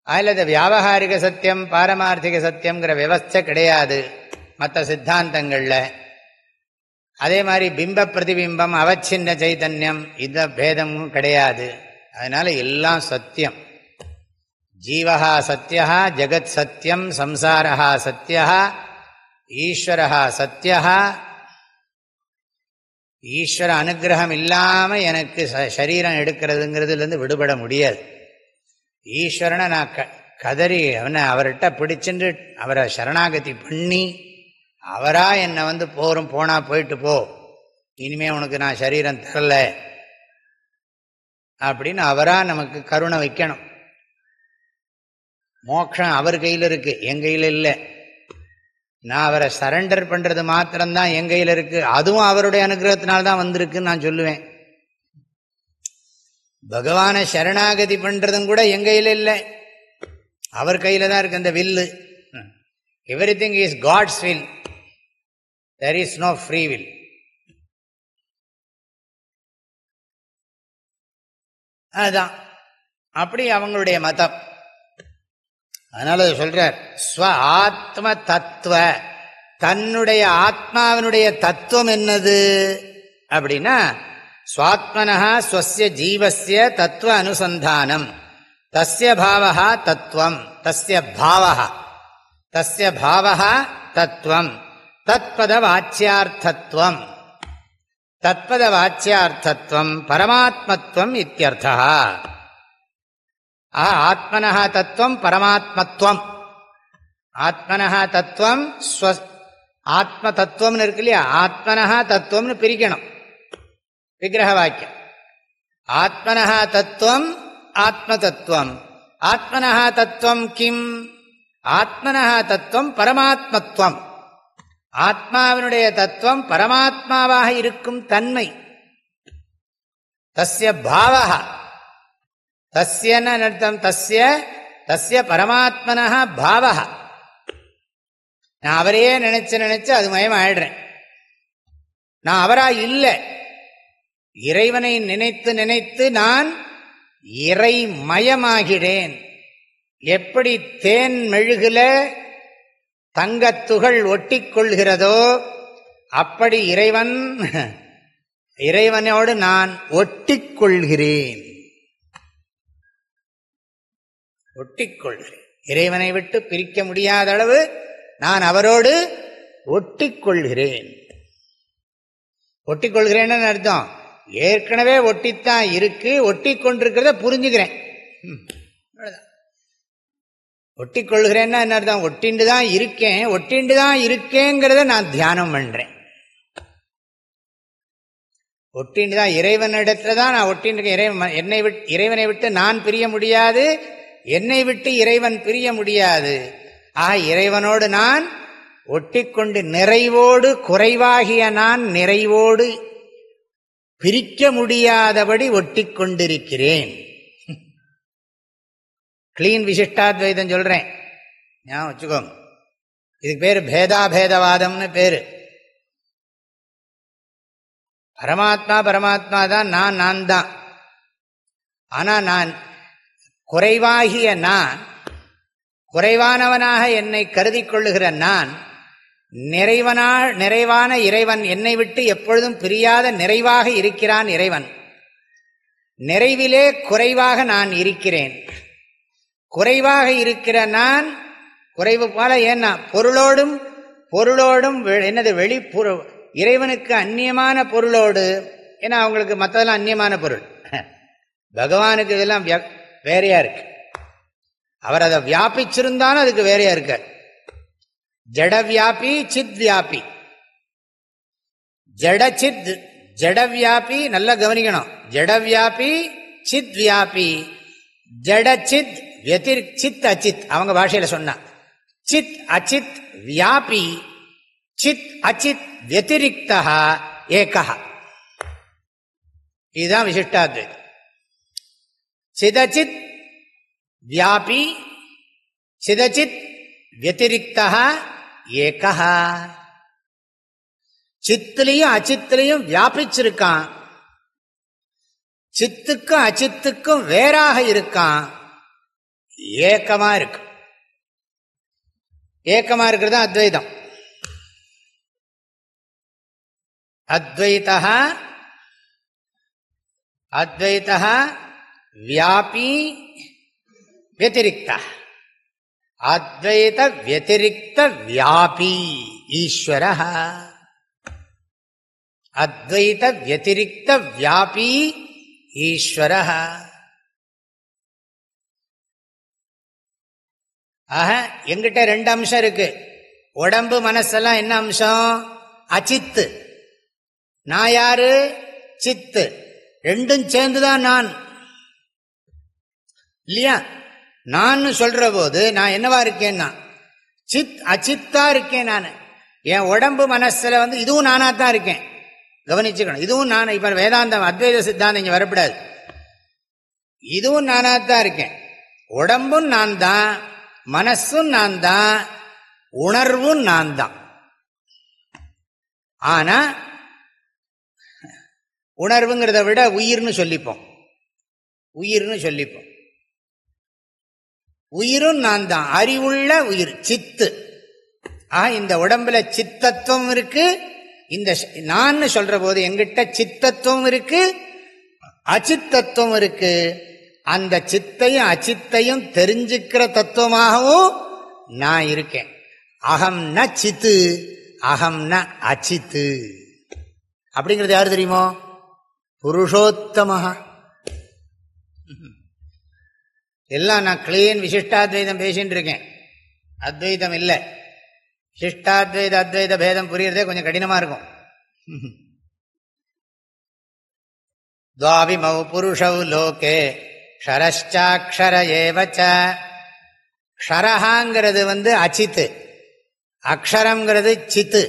அதில் அது வியாவகாரிக சத்தியம் பாரமார்த்திக சத்தியம்ங்கிற விவஸ்தை கிடையாது மற்ற சித்தாந்தங்களில். அதே மாதிரி பிம்ப பிரதிபிம்பம் அவச்சின்ன சைதன்யம் இந்த பேதமும் கிடையாது. அதனால எல்லாம் சத்தியம். ஜீவஹா சத்யஹா, ஜெகத் சத்தியம், சம்சாரஹா சத்யஹா, ஈஸ்வரஹா சத்யஹா. ஈஸ்வர அனுகிரகம் இல்லாமல் எனக்கு சரீரம் எடுக்கிறதுங்கிறதுலேருந்து விடுபட முடியாது. ஈஸ்வரனை நான் கதறி அவர்கிட்ட பிடிச்சுட்டு அவரை சரணாகதி பண்ணி அவரா என்னை போனா போயிட்டு போ, இனிமே உனக்கு நான் சரீரம் தரல அப்படின்னு அவரா நமக்கு கருணை வைக்கணும். மோட்சம் அவர் கையில் இருக்கு, என் கையில் இல்லை. நான் அவரை சரண்டர் பண்றது மாத்திரம்தான் என் கையில் இருக்கு. அதுவும் அவருடைய அனுகிரகத்தினால்தான் வந்திருக்குன்னு நான் சொல்லுவேன். பகவானை சரணாகதி பண்றதும் கூட என் கையில் இல்லை, அவர் கையில தான் இருக்கு அந்த வில்லு. Everything is God's will, there is no free will. அதுதான் அப்படி அவங்களுடைய மதம். அதனால சொல்றார் ஸ்வ ஆத்ம தத்துவ, தன்னுடைய ஆத்மாவினுடைய தத்துவம் என்னது அப்படின்னா ஸ்வாத்மனஹா ஸ்வஸ்ய ஜீவஸ்ய தத்துவ அனுசந்தானம், தஸ்ய பாவஹா தத்துவம், தஸ்ய பாவஹா, தஸ்ய பாவஹா தத்துவம், தத்பத வாச்சியார்த்தத்வம், தத்பத வாச்சியார்த்தத்வம் பரமாத்மத்வம் இத்யர்த்தः. ஆத்மனஹ தத்துவம் பரமாத்மத்வம். ஆத்மனஹ தத்துவம் ஆத்ம தத்துவம்னு இருக்கு இல்லையா, ஆத்மனஹ தத்துவம்னு பிரிக்கணும் விக்கிரக வாக்கியம். ஆத்மனஹ தத்துவம் ஆத்ம தத்துவம். ஆத்மனஹ தத்துவம் கிம்? ஆத்மனஹ தத்துவம் பரமாத்மத்வம். ஆத்மாவினுடைய தத்துவம் பரமாத்மாவாக இருக்கும் தன்மை. தஸ்ய பாவஹ, தஸ்யன அர்த்தம் தஸ்ய, தஸ்ய பரமாத்மனஹ பாவஹ. நான் அவரையே நினைச்சு அது மயம் ஆயிடுறேன். நான் அவரா இல்லை, இறைவனை நினைத்து நினைத்து நான் இறைமயமாகிறேன். எப்படி தேன் மெழுகுல தங்கத்துகள் ஒட்டி கொள்கிறதோ அப்படி இறைவனோடு நான் ஒட்டிக்கொள்கிறேன். ஒட்டிக்கொள்கிறேன், இறைவனை விட்டு பிரிக்க முடியாத அளவு நான் அவரோடு ஒட்டிக்கொள்கிறேன். ஒட்டிக்கொள்கிறேன்னு அர்த்தம் ஏற்கனவே ஒட்டித்தான் இருக்கு, ஒட்டி கொண்டிருக்கிறத புரிஞ்சுக்கிறேன். ஒட்டிக்கொள்கிறேன்னா என்ன அர்த்தம்? ஒட்டிண்டு தான் இருக்கேன், ஒட்டிண்டு தான் இருக்கேங்கிறத நான் தியானம் பண்றேன். ஒட்டிண்டு தான் இறைவனிடத்துல தான் நான் ஒட்டின்னு இருக்கேன். இறைவனை விட்டு நான் பிரிய முடியாது, என்னை விட்டு இறைவன் பிரிய முடியாது. இறைவனோடு நான் ஒட்டிக்கொண்டு நிறைவோடு, குறைவாகிய நான் நிறைவோடு பிரிக்க முடியாதபடி ஒட்டிக்கொண்டிருக்கிறேன். கிளீன் விசிஷ்டாத்வைதம் சொல்றேன், ஞாபகம் வச்சுக்கோங்க. இதுக்கு பேரு பேதாபேதவாதம்னு பேரு. பரமாத்மா பரமாத்மா தான், நான் தான். ஆனா நான் குறைவாகிய நான், குறைவானவனாக என்னை கருதி கொள்ளுகிற நான் நிறைவான இறைவன், என்னை விட்டு எப்பொழுதும் பிரியாத நிறைவாக இருக்கிறான் இறைவன். நிறைவிலே குறைவாக நான் இருக்கிறேன். குறைவாக இருக்கிற நான் குறைவு போல, ஏன்னா பொருளோடும் என்னது வெளிப்புற இறைவனுக்கு அந்நியமான பொருளோடு, ஏன்னா அவங்களுக்கு மற்றதெல்லாம் அந்நியமான பொருள், பகவானுக்கு இதெல்லாம் வேறையா இருக்கு. அவர் அதை வியாபிச்சிருந்தாலும் அதுக்கு வேறையா இருக்கார். ஜட வியாபி சித் வியாபி, ஜடச்சித் ஜட வியாபி, நல்லா கவனிக்கணும். ஜட வியாபி சித் வியாபி, ஜடச்சித் சித் அச்சித். அவங்க பாஷையில சொன்னா சித் அச்சித் வியாபி, சித் அச்சித் வத்திரிக்தா ஏகா. இதுதான் விசிஷ்டாத்வைதம். சிதச்சித் வியாபி, சிதச்சித் வத்திரிக்தா ஏகா. சித்திலையும் அச்சித்திலையும் வியாபிச்சிருக்கான், சித்துக்கும் அச்சித்துக்கும் வேறாக இருக்கான், ஏக்கமா இருக்கு. ஏக்கமா இருக்கிறது அத்வைதம். அத்வைதா வியாபி வத்திரிக்தா, அத்வைத வத்திரிக்த வியாபி ஈஸ்வரः. அத்வைத வத்திரிக்த வியாபி ஈஸ்வரः. ஆக எங்கிட்ட ரெண்டு அம்சம் இருக்கு. உடம்பு மனசெல்லாம் என்ன அம்சம்? அச்சித்து. நான் யாரு? சித்து. ரெண்டும் சேர்ந்துதான் நான், இல்லையா? நான் சொல்ற போது நான் என்னவா இருக்கேன்னா சித் அச்சித்தா இருக்கேன். நான் என் உடம்பு மனசுல இதுவும் நானா தான் இருக்கேன். கவனிச்சுக்கணும், இதுவும் நான். இப்ப வேதாந்தம் அத்வைத சித்தாந்தம் இங்க வரப்படாது. இதுவும் நானா தான் இருக்கேன். உடம்பும் நான் தான், மனசும் நான் தான், உணர்வும் நான் தான். ஆனா உணர்வுங்கிறத விட உயிர்னு சொல்லிப்போம். உயிரும் நான் தான், அறிவுள்ள உயிர், சித்து. இந்த உடம்புல சித்தத்துவம் இருக்கு. இந்த நான் சொல்ற போது எங்கிட்ட சித்தத்துவம் இருக்கு, அச்சித்தத்துவம் இருக்கு. அந்த சித்தையும் அச்சித்தையும் தெரிஞ்சுக்கிற தத்துவமாகவும் நான் இருக்கேன். அகம் ந சித்து, அகம் ந அச்சித்து. அப்படிங்கிறது யாரு தெரியுமோ? புருஷோத்தமஹா. எல்லாம் நான் கிளீன் விசிஷ்டாத்வைதம் பேசிட்டு இருக்கேன், அத்வைதம் இல்லை. விசிஷ்டாத்வைத அத்வைத பேதம் புரியறதே கொஞ்சம் கடினமா இருக்கும். துவாவிமௌ புருஷௌ லோகே க்ஷரச்சாக்ஷர ஏவச்ச. க்ஷரஹாங்கிறது அச்சித்து, அக்ஷரம்ங்கிறது சித்து.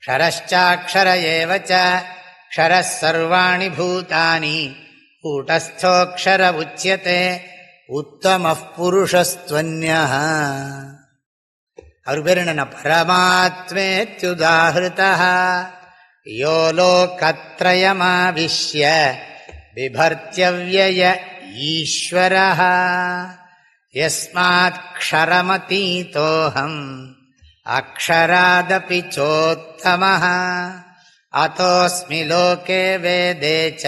க்ஷரச்சாக்ஷர ஏவச்ச க்ஷரஸ் சர்வாணி பூதானி கூட்டஸ்தோக்ஷர உச்யதே உத்தமః புருஷஸ்த்வன்யஹ. அவர் பேர் என்ன? பரமாத்மேத்யுதாஹ்ருதः யோ லோகத்ரயமாவிஷ்ய பிபர்த்யவ்யய ஈஸ்வரः யஸ்மாத் க்ஷரமதீதோஹம் அக்ஷராதபி சோத்தமः அதோஸ்மி லோகே வேதே ச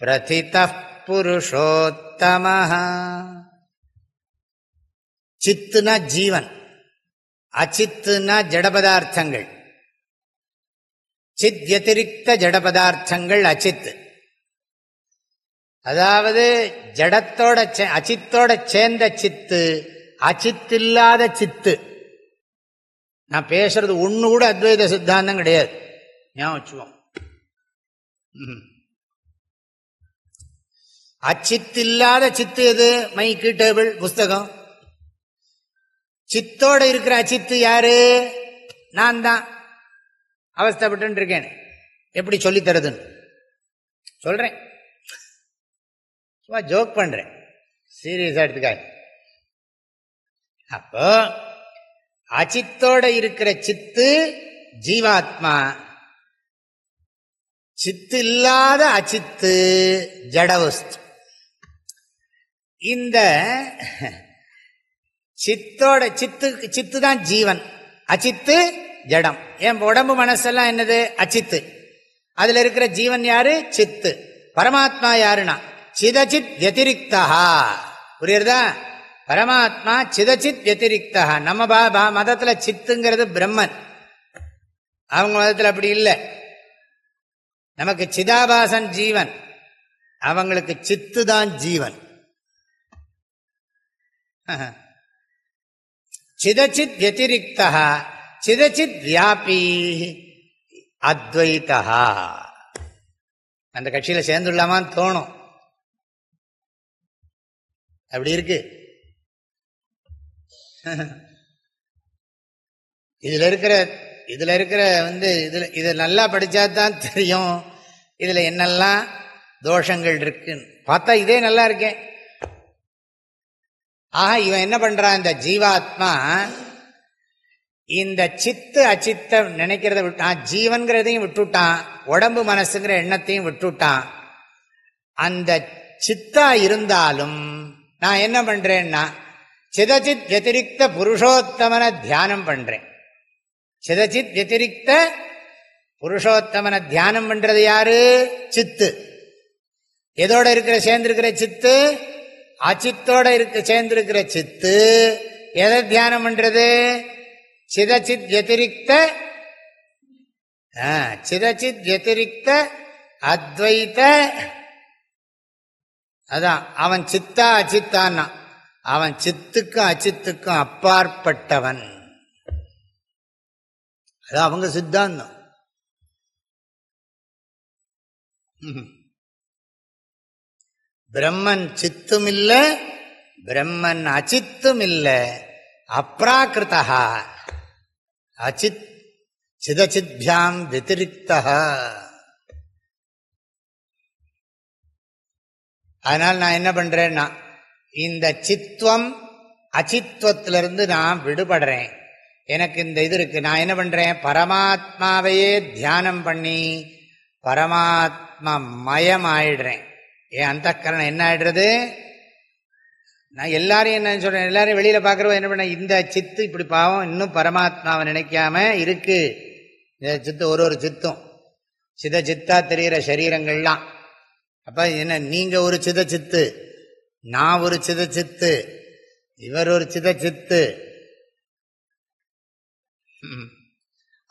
பிரதிதः புருஷோத்தமः. சித்துனா ஜீவன், அச்சித்துனா ஜடபதார்த்தங்கள். சித் வத்திரிக்த ஜடபதார்த்தங்கள் அச்சித்து. அதாவது ஜடத்தோட அச்சித்தோட சேர்ந்த சித்து, அச்சித்தில்லாத சித்து. நான் பேசுறது ஒண்ணு கூட அத்வைத சித்தாந்தம் கிடையாது, ஞாபகம் வச்சுவோம். அச்சித்தில்லாத சித்து எது? மைக்கு, டேபிள், புஸ்தகம். சித்தோட இருக்கிற அச்சித்து யாரு? நான் தான். அவஸ்தைப்பட்டு இருக்கேன். எப்படி சொல்லி தருதுன்னு சொல்றேன், சும்மா ஜோக் பண்றேன், சீரியஸா எடுத்துக்காய். அப்போ அச்சித்தோட இருக்கிற சித்து ஜீவாத்மா, சித்து இல்லாத அச்சித்து ஜடவஸ்து. இந்த சித்தோட சித்து தான் ஜீவன், அச்சித்து ஜடம். ஏன் உடம்பு மனசெல்லாம் என்னது? அச்சித்து. அதுல இருக்கிற ஜீவன் யாரு? சித்து. பரமாத்மா யாருன்னா சிதச்சித் வதிரிக்தா. புரியுறதா? பரமாத்மா சிதச்சித் வதிரிக்தா. நம்ம மதத்துல சித்துங்கிறது பிரம்மன், அவங்க மதத்துல அப்படி இல்லை. நமக்கு சிதாபாசன் ஜீவன், அவங்களுக்கு சித்து தான் ஜீவன். சிதச்சித் வதிரிக்தா சிதச்சித் வியாபி அத்வைதா. அந்த கட்சியில சேர்ந்துள்ளாமான்னு தோணும். அப்படி இருக்கு. இதுல இருக்கிற இதை நல்லா படிச்சாதான் தெரியும் இதுல என்னெல்லாம் தோஷங்கள் இருக்குன்னு. பார்த்தா இதே நல்லா இருக்கேன். ஆக இவன் என்ன பண்றான்? இந்த ஜீவாத்மா இந்த சித்து அச்சித்த நினைக்கிறத விட்டான், ஜீவன்கிறதையும் விட்டுட்டான், உடம்பு மனசுங்கிற எண்ணத்தையும் விட்டுட்டான். அந்த சித்தா இருந்தாலும் நான் என்ன பண்றேன்னா சிதச்சித் வதிரிக்த புருஷோத்தமனை தியானம் பண்றேன். சிதச்சித் வதிரிக்த புருஷோத்தமனை தியானம் பண்றது யாரு? சித்து. எதோட இருக்கிற சேர்ந்திருக்கிற சித்து? அச்சித்தோட சேர்ந்திருக்கிற சித்து. எதை தியானம் பண்றது? சிதச்சித் வதிரிக்த சிதச்சித் வதிரிக்த அத்வைத. அதான் அவன் சித்தா அச்சித்தான்னா அவன் சித்துக்கும் அச்சித்துக்கும் அப்பாற்பட்டவன். அதான் அவங்க சித்தாந்தம். பிரம்மன் சித்தும் இல்ல, பிரம்மன் அச்சித்தும் இல்ல, அப்ராகிருதா அச்சித் சிதச்சித்யாம் வதிரிக்தா. அதனால் நான் என்ன பண்றேன்னா இந்த சித்துவம் அச்சித்துவத்திலிருந்து நான் விடுபடுறேன். எனக்கு இந்த இது இருக்கு. நான் என்ன பண்றேன்? பரமாத்மாவையே தியானம் பண்ணி பரமாத்மா மயம் ஆயிடுறேன். என் அந்தக்கரணம் என்ன ஆயிடுறது? நான் எல்லாரையும் என்ன சொல்றேன், எல்லாரையும் வெளியில பாக்குறவங்க என்ன பண்ண, இந்த சித்து இப்படி பாவம் இன்னும் பரமாத்மாவை நினைக்காம இருக்கு. இந்த சித்து ஒரு சித்தும் சித சித்தா தெரிகிற சரீரங்கள்லாம். அப்ப என்ன, நீங்க ஒரு சித சித்து, நான் ஒரு சித சித்து, இவர் ஒரு சித சித்து.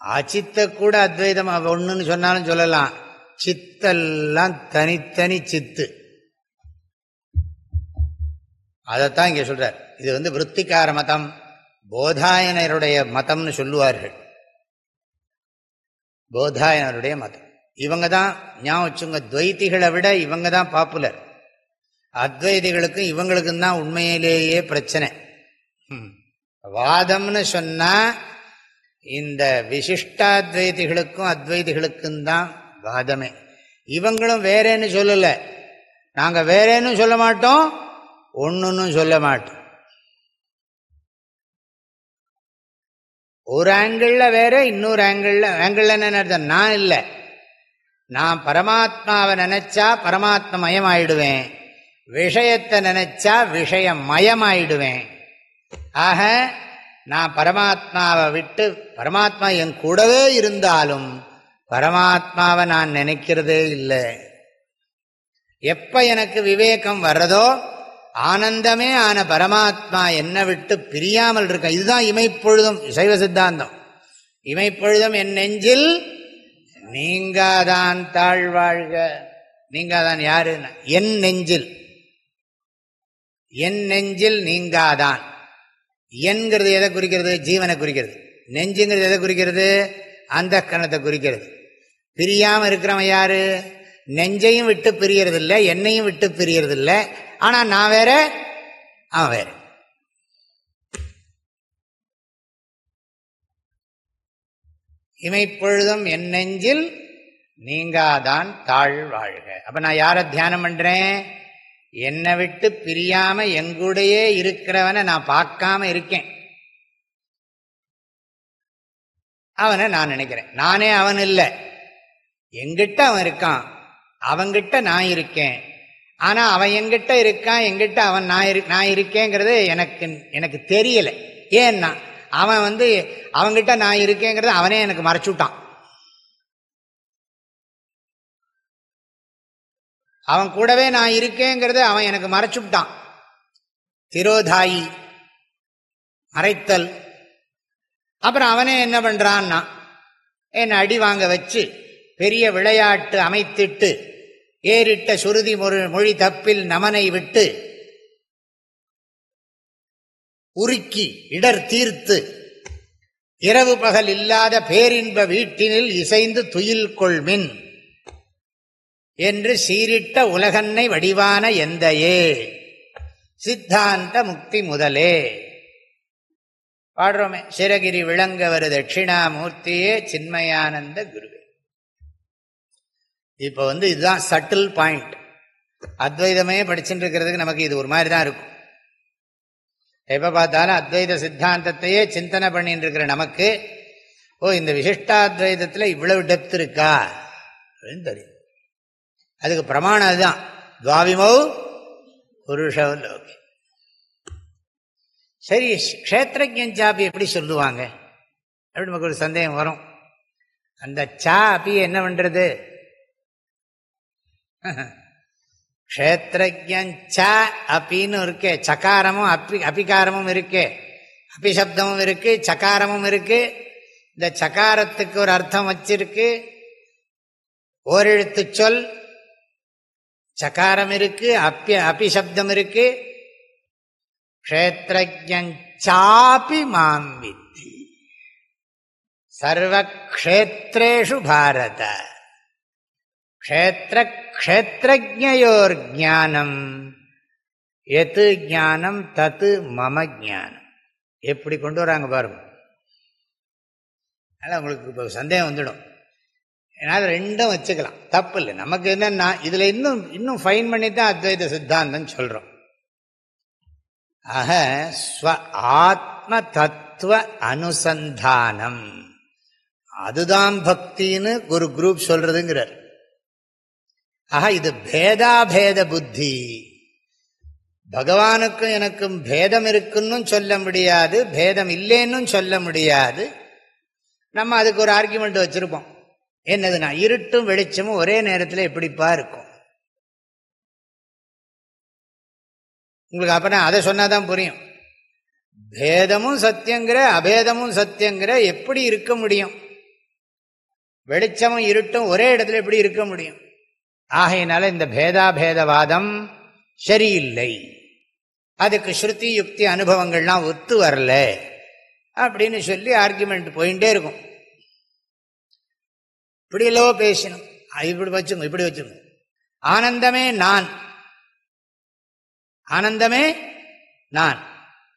அச்சித்த கூட அத்வைதம் ஒண்ணுன்னு சொன்னாலும் சொல்லலாம். சித்தெல்லாம் தனித்தனி சித்து. அதைத்தான் இங்க சொல்றார். இது விருத்திகார மதம், போதாயனருடைய மதம்னு சொல்லுவார்கள். போதாயனருடைய மதம் இவங்க தான். ஞாபகம் வச்சுங்க, துவைத்திகளை விட இவங்க தான் பாப்புலர். அத்வைதிகளுக்கும் இவங்களுக்கும் தான் உண்மையிலேயே பிரச்சனை. வாதம்னு சொன்னா இந்த விசிஷ்டாத்வைதிகளுக்கும் அத்வைதிகளுக்கும் தான் வாதமே. இவங்களும் வேறேன்னு சொல்லல, நாங்க வேறேன்னு சொல்ல மாட்டோம், ஒண்ணுன்னு சொல்ல மாட்டோம். ஒரு ஆங்கிள் வேற, இன்னொரு ஆங்கிள் என்ன அர்த்தம்? நான் இல்லை, நான் பரமாத்மாவை நினைச்சா பரமாத்மா மயமாயிடுவேன், விஷயத்தை நினைச்சா விஷயம் மயமாயிடுவேன். ஆக நான் பரமாத்மாவை விட்டு, பரமாத்மா என் கூடவே இருந்தாலும் பரமாத்மாவை நான் நினைக்கிறதே இல்லை. எப்ப எனக்கு விவேகம் வர்றதோ, ஆனந்தமே ஆன பரமாத்மா என்னை விட்டு பிரியாமல் இருக்க. இதுதான் இமைப்பொழுதும் சைவ சித்தாந்தம். இமைப்பொழுதும் என் நெஞ்சில் நீங்காதான் தாழ்வாழ்க. நீங்காதான் யாரு? என் நெஞ்சில், என் நெஞ்சில் நீங்காதான். என்கிறது எதை குறிக்கிறது? ஜீவனை குறிக்கிறது. நெஞ்சுங்கிறது எதை குறிக்கிறது? அந்த கரணத்தை குறிக்கிறது. பிரியாம இருக்கிறவன் யாரு? நெஞ்சையும் விட்டு பிரியறது இல்லை, என்னையும் விட்டு பிரியறது இல்லை. ஆனா நான் வேற, அவன் வேற. இமைப்பொழுதும் என் நெஞ்சில் நீங்காதான் தாழ்வாழ்க. அப்ப நான் யாரை தியானம் பண்றேன்? என்னை விட்டு பிரியாம எங்கூடையே இருக்கிறவனை நான் பார்க்காம இருக்கேன். அவனை நான் நினைக்கிறேன். நானே அவன் இல்லை, எங்கிட்ட அவன் இருக்கான், அவங்கிட்ட நான் இருக்கேன். ஆனா அவன் எங்கிட்ட இருக்கான், எங்கிட்ட அவன் நான் இருக்கேங்கிறது எனக்கு தெரியல. ஏன்னா அவன் அவங்கிட்ட நான் இருக்கேங்கிறத அவனே எனக்கு மறைச்சு விட்டான். அவன் கூடவே நான் இருக்கேங்கிறத அவன் எனக்கு மறைச்சு விட்டான். திரோதாயி, மறைத்தல். அப்புறம் அவனே என்ன பண்றான்னா என்னை அடி வாங்க வச்சு பெரிய விளையாட்டு அமைத்திட்டு ஏறிட்ட சுருதி மொழி தப்பில் நமனை விட்டு உருக்கி இடர் தீர்த்து இரவு பகல் இல்லாத பேரின்ப வீட்டினில் இசைந்து துயில் கொள்மின் என்று சீரிட்ட உலகன்னை வடிவான எந்தையே சித்தாந்த முக்தி முதலே பாடுறோமே. சிரகிரி விளங்கவர் தட்சிணாமூர்த்தியே சின்மயானந்த குருவே. இப்போ இதுதான் சட்டில் பாயிண்ட். அத்வைதமே படிச்சுட்டு இருக்கிறதுக்கு நமக்கு இது ஒரு மாதிரி தான் இருக்கும். எப்ப பார்த்தாலும் அத்வைத சித்தாந்தத்தையே சிந்தனை பண்ணிட்டு இருக்கிற நமக்கு இந்த விசிஷ்டாத்வைதத்தில் இவ்வளவு டெப்த் இருக்கா அப்படின்னு தெரியும். அதுக்கு பிரமாணம் அதுதான். துவாவிமௌ புருஷவ லோகே. சரி, க்ஷேத்ரஜ்ஞன் சாப்பி எப்படி சொல்லுவாங்க அப்படி நமக்கு ஒரு சந்தேகம் வரும். அந்த சா அப்பி என்ன பண்றது? க்ஷேத்ரஜ்ஞன் ச அப்பின்னு இருக்கே, சகாரமும் அபிகாரமும் இருக்கே, அபிசப்தமும் இருக்கு, சகாரமும் இருக்கு. இந்த சகாரத்துக்கு ஒரு அர்த்தம் வச்சிருக்கு, ஓரெழுத்து சொல், சகாரம் இருக்கு, அபிசப்தம் இருக்கு. க்ஷேத்ரஜ்ஞாபி மாம் வித்தி சர்வக்ஷேத்ரேஷு பாரத க்ஷேத்ரஜ்ஞயோர் ஞானம் எது ஞானம் தத்து மம ஞானம். எப்படி கொண்டு வராங்க பாருங்க. அதனால் உங்களுக்கு இப்போ சந்தேகம் வந்துடும். ஏன்னா அது ரெண்டும் வச்சுக்கலாம், தப்பு இல்லை. நமக்கு என்னன்னா இதில் இன்னும் ஃபைன் பண்ணி தான் அத்வைத சித்தாந்தம் சொல்கிறோம். ஆக ஸ்வ ஆத்ம தத்துவ அனுசந்தானம், அதுதான் பக்தின்னு ஒரு குரூப் சொல்றதுங்கிறார். ஆக இது பேதாபேத புத்தி. பகவானுக்கும் எனக்கும் பேதம் இருக்குன்னு சொல்ல முடியாது, பேதம் இல்லைன்னு சொல்ல முடியாது. நம்ம அதுக்கு ஒரு ஆர்குமெண்ட் வச்சிருப்போம். என்னதுன்னா, இருட்டும் வெளிச்சமும் ஒரே நேரத்தில் எப்படிப்பா இருக்கும்? உங்களுக்கு அப்புறம் அதை சொன்னாதான் புரியும். பேதமும் சத்தியங்கிற அபேதமும் சத்தியங்கிற எப்படி இருக்க முடியும்? வெளிச்சமும் இருட்டும் ஒரே இடத்துல எப்படி இருக்க முடியும்? ஆகையினால இந்த பேதாபேதவாதம் சரியில்லை, அதுக்கு ஸ்ருதி யுக்தி அனுபவங்கள்லாம் ஒத்து வரல அப்படின்னு சொல்லி ஆர்குமெண்ட் போயிட்டே இருக்கும். இப்படி எல்லோ பேசணும், இப்படி வச்சுங்க, இப்படி வச்சுங்க. ஆனந்தமே நான், ஆனந்தமே நான்,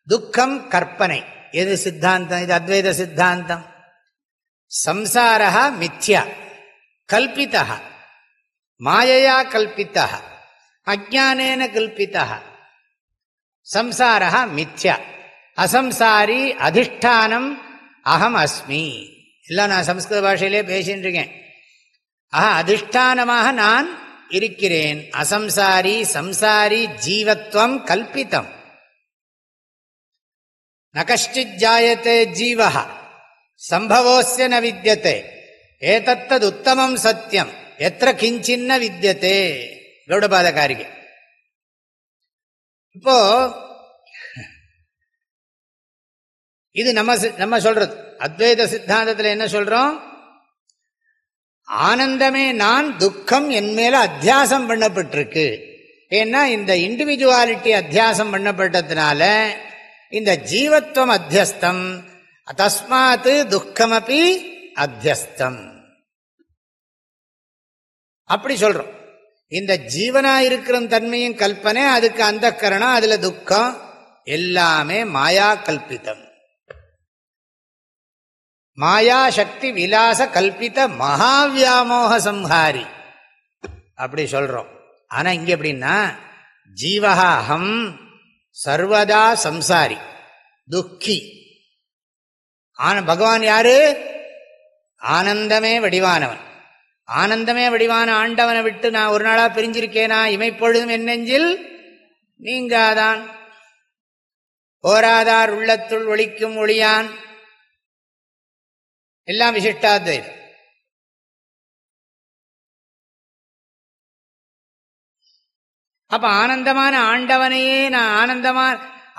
துக்கம் கற்பனை. எது சித்தாந்தம்? இது அத்வைத சித்தாந்தம். சம்சாரா மித்யா கல்பிதா, மாயையா கல்பிதா, அஜ்ஞானேன கல்பிதா. சம்சாரா மித்யா, அசம்சாரி அதிஷ்டானம் அகம் அஸ்மி. எல்லாம் நான் சம்ஸ்கிருத பாஷையிலே பேசிட்டு இருக்கேன். அதிஷ்டானமாக நான் இருக்கிறேன். அசம்சாரி சம்சாரி ஜீவத்வம் கல்பிதம். ந கஷ்டித் ஜாயதே ஜீவஹ சம்பவோஸ்ய ந வித்யதே ஏதத்தது உத்தமம் சத்தியம் எத்திர கிஞ்சின்ன வித்யதே. கௌடபாதகாரிகை. இப்போ இது நம்ம சொல்றது. அத்வைத சித்தாந்தத்தில் என்ன சொல்றோம்? ஆனந்தமே நான், துக்கம் என் மேல அத்தியாசம் பண்ணப்பட்டிருக்கு. ஏன்னா இந்த இண்டிவிஜுவாலிட்டி அத்தியாசம் பண்ணப்பட்டதுனால இந்த ஜீவத்வம் அத்தியஸ்தம், தஸ்மாத் துக்கமபி அத்தியஸ்தம். அப்படி சொல்றோம். இந்த ஜீவனா இருக்கிற தன்மையும் கல்பனை, அதுக்கு அந்த கரணம், அதுல துக்கம், எல்லாமே மாயா கல்பிதம். மாயா சக்தி விலாச கல்பித மகாவியாமோக சம்ஹாரி அப்படி சொல்றோம். ஆனா இங்க எப்படின்னா, ஜீவஹா அஹம் சர்வதா சம்சாரி துக்கி. பகவான் யாரு? ஆனந்தமே வடிவானவன். ஆனந்தமே வடிவான ஆண்டவனை விட்டு நான் ஒரு நாளா பிரிஞ்சிருக்கேனா? இமைப்பொழுதும் என் நெஞ்சில் நீங்காதான். ஓராதார் உள்ளத்துள் ஒளிக்கும் ஒளியான், எல்லாம் விசிஷ்டாத்வைதம். அப்ப ஆனந்தமான ஆண்டவனையே நான்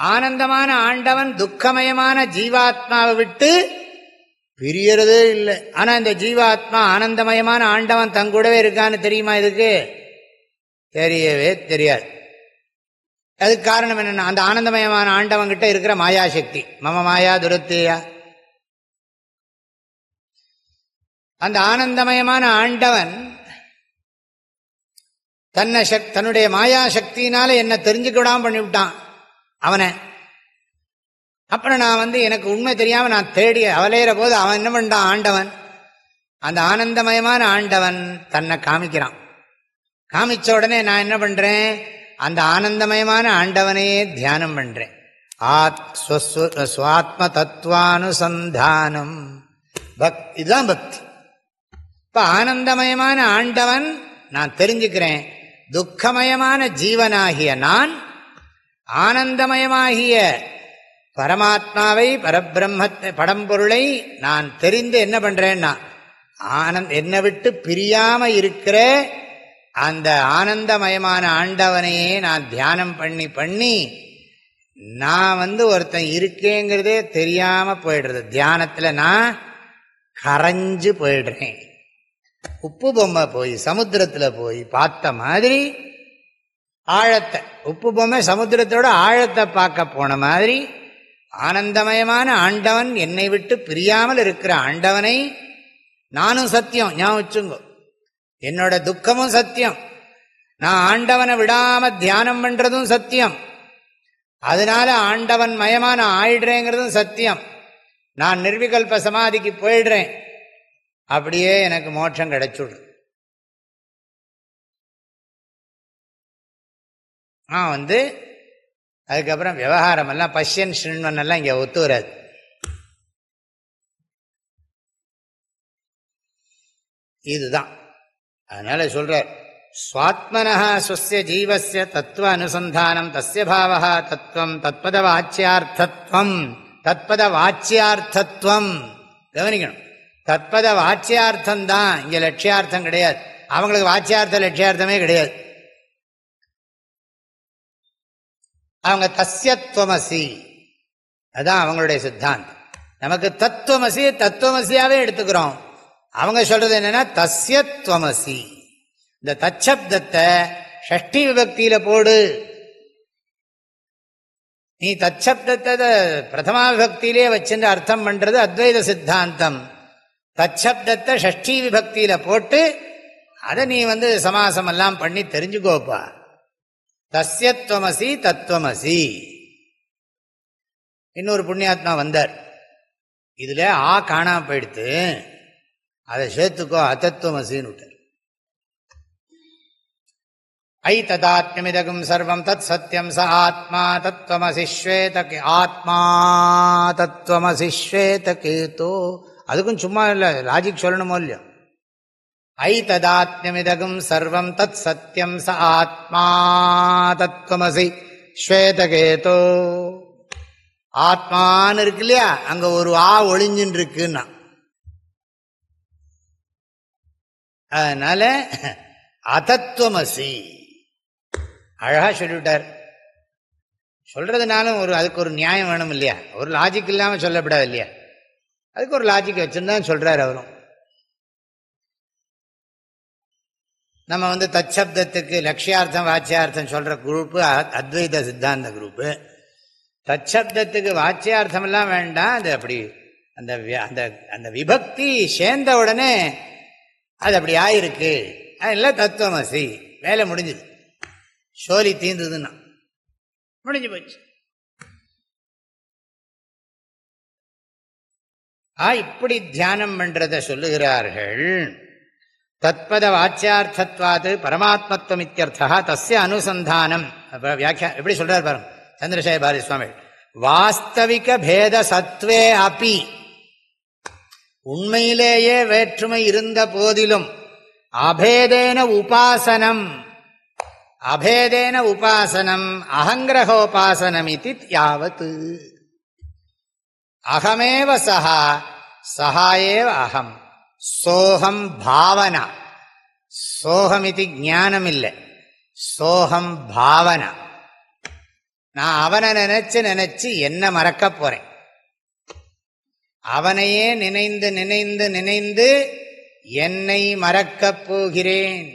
ஆனந்தமான ஆண்டவன் துக்கமயமான ஜீவாத்மாவை விட்டு பிரியறதே இல்லை. ஆனா இந்த ஜீவாத்மா ஆனந்தமயமான ஆண்டவன் தங்கூடவே இருக்கான்னு தெரியுமா? இதுக்கு தெரியவே தெரியாது. அதுக்கு காரணம் என்னன்னா, அந்த ஆனந்தமயமான ஆண்டவன் கிட்ட இருக்கிற மாயாசக்தி. மம மாயா துரத்தேயா. அந்த ஆனந்தமயமான ஆண்டவன் தன்னுடைய மாயாசக்தினால என்ன தெரிஞ்சுக்க விடாம பண்ணிவிட்டான் அவனை. அப்புறம் நான் எனக்கு உண்மை தெரியாம நான் தேடி அவலையிற போது அவன் என்ன பண்ணான்? ஆண்டவன், அந்த ஆனந்தமயமான ஆண்டவன் தன்னை காமிக்கிறான். காமிச்ச உடனே நான் என்ன பண்றேன்? அந்த ஆனந்தமயமான ஆண்டவனையே தியானம் பண்றேன். ஸ்வாத்ம தத்துவானுசந்தானம், இதுதான் பக்தி. இப்ப ஆனந்தமயமான ஆண்டவன் நான் தெரிஞ்சுக்கிறேன். துக்கமயமான ஜீவனாகிய நான் ஆனந்தமயமாகிய பரமாத்மாவை, பரபிரம்மத்தை, படம்பொருளை நான் தெரிந்து என்ன பண்றேன்னா, என்னை விட்டு பிரியாம இருக்கிற அந்த ஆனந்தமயமான ஆண்டவனையே நான் தியானம் பண்ணி பண்ணி நான் ஒருத்தன் இருக்கேங்கிறதே தெரியாம போயிடுறது. தியானத்துல நான் கரைஞ்சு போயிடுறேன். உப்பு பொம்மை போய் சமுத்திரத்துல போய் பார்த்த மாதிரி ஆழத்தை, உப்பு பொம்மை சமுத்திரத்தோட ஆழத்தை பார்க்க போன மாதிரி ஆனந்தமயமான ஆண்டவன், என்னை விட்டு பிரியாமல் இருக்கிற ஆண்டவனை நானும் சத்தியம். ஞாபகம் வச்சுங்கோ, என்னோட துக்கமும் சத்தியம். நான் ஆண்டவனை விடாம தியானம் பண்றதும் சத்தியம். அதனால ஆண்டவன் மயமா நான் ஆயிடுறேங்கிறதும் சத்தியம். நான் நிர்விகல்ப சமாதிக்கு போயிடுறேன். அப்படியே எனக்கு மோட்சம் கிடைச்சுடு. அதுக்கப்புறம் விவகாரம் எல்லாம் பஷ்யன் ஸ்ரீன்வன் எல்லாம் இங்க ஒத்து வராது. இதுதான் அதனால சொல்றார், ஸ்வாத்மனஹ ஸ்வஸ்ய ஜீவஸ்ய தத்துவ அனுசந்தானம் தஸ்ய பாவஹ தத்துவம் தத்பத வாச்சியார்த்தத்வம். தத்பத வாச்சியார்த்தத்வம் கவனிக்கணும். தத்பத வாச்சியார்த்தம் தான் இங்க, லட்சியார்த்தம் கிடையாது. அவங்களுக்கு வாச்சியார்த்த லட்சியார்த்தமே கிடையாது. அவங்க தஸ்யத்வமசி, அதான் அவங்களுடைய சித்தாந்தம். நமக்கு தத்துவமசி தத்துவமசியாவே எடுத்துக்கிறோம். அவங்க சொல்றது என்னன்னா தஸ்யத்வமசி. இந்த தச்சப்தத்தை ஷஷ்டி விபக்தியில போடு. நீ தச்சப்தத்தை பிரதமா விபக்தியிலே வச்சுட்டு அர்த்தம் பண்றது அத்வைத சித்தாந்தம். தச்சப்தத்தை ஷஷ்டி விபக்தியில போட்டு அதை நீ சமாசம் எல்லாம் பண்ணி தெரிஞ்சுக்கோப்பா. தஸ்யத்வமசி தத்துவமசி. இன்னொரு புண்ணியாத்மா வந்தார், இதுல ஆ காணாம போயிடுத்து, அதை சேர்த்துக்கோ, அதத்துவமசின்னு விட்டார். ஐ ததாத்மிதகும் சர்வம் தத் சத்யம் ச ஆத்மா தத்துவமசி ஸ்வேத ஆத்மா தத்துவமசி ஸ்வேத கேதோ. அதுக்கும் சும்மா இல்லை, லாஜிக் சொல்லணுமோ இல்லையோ. ஐ ததாத்மிதகும் சர்வம் தத் சத்யம் ச ஆத்மா தத்துவமசி ஸ்வேதகேதோ. ஆத்மான்னு இருக்கு இல்லையா, அங்க ஒரு ஆ ஒளிஞ்சின்னு இருக்குன்னா, அதனால அதத்துவமசி அழகா சொல்லிவிட்டார். சொல்றதுனாலும் அதுக்கு ஒரு நியாயம் வேணும் இல்லையா, ஒரு லாஜிக் இல்லாம சொல்லப்படாது இல்லையா, அதுக்கு ஒரு லாஜிக் வச்சுருந்தான் சொல்றாரு அவரும். நம்ம தச்சப்தத்துக்கு லட்சியார்த்தம் வாச்சியார்த்தம் சொல்ற குரூப்பு அத்வைத சித்தாந்த குரூப்பு. தச்சப்தத்துக்கு வாச்சியார்த்தம் எல்லாம் வேண்டாம், அது அப்படி அந்த விபக்தி சேர்ந்த உடனே அது அப்படி ஆயிருக்கு, அதெல்லாம் தத்துவமசி, வேலை முடிஞ்சுது, சோலி தீர்ந்ததுன்னா முடிஞ்சு போச்சு. இப்படி தியானம் பண்றத சொல்லுகிறார்கள். தத்பத வாச்சியார்த்தத்வாது பரமாத்மத்துவம் இத்தியர்த்தா தஸ்ய அனுசந்தானம். வியாக்கியா எப்படி சொல்றார் பாருங்க சந்திரசேகர பாரதி சுவாமி. வாஸ்தவிக பேத சத்வே அபி, உண்மையிலேயே வேற்றுமை இருந்த போதிலும் அபேதேன உபாசனம், அபேதேன உபாசனம் அகங்கிரகோபாசனம் இது யாவத். அகமேவ சஹா சஹா ஏவ அகம். சோகம் பாவனா. சோகம் இது ஞானம் இல்லை, சோகம் பாவனா. நான் அவனை நினைச்சு நினைச்சு என்ன மறக்க போறேன். அவனையே நினைந்து நினைந்து நினைந்து என்னை மறக்கப் போகிறேன்.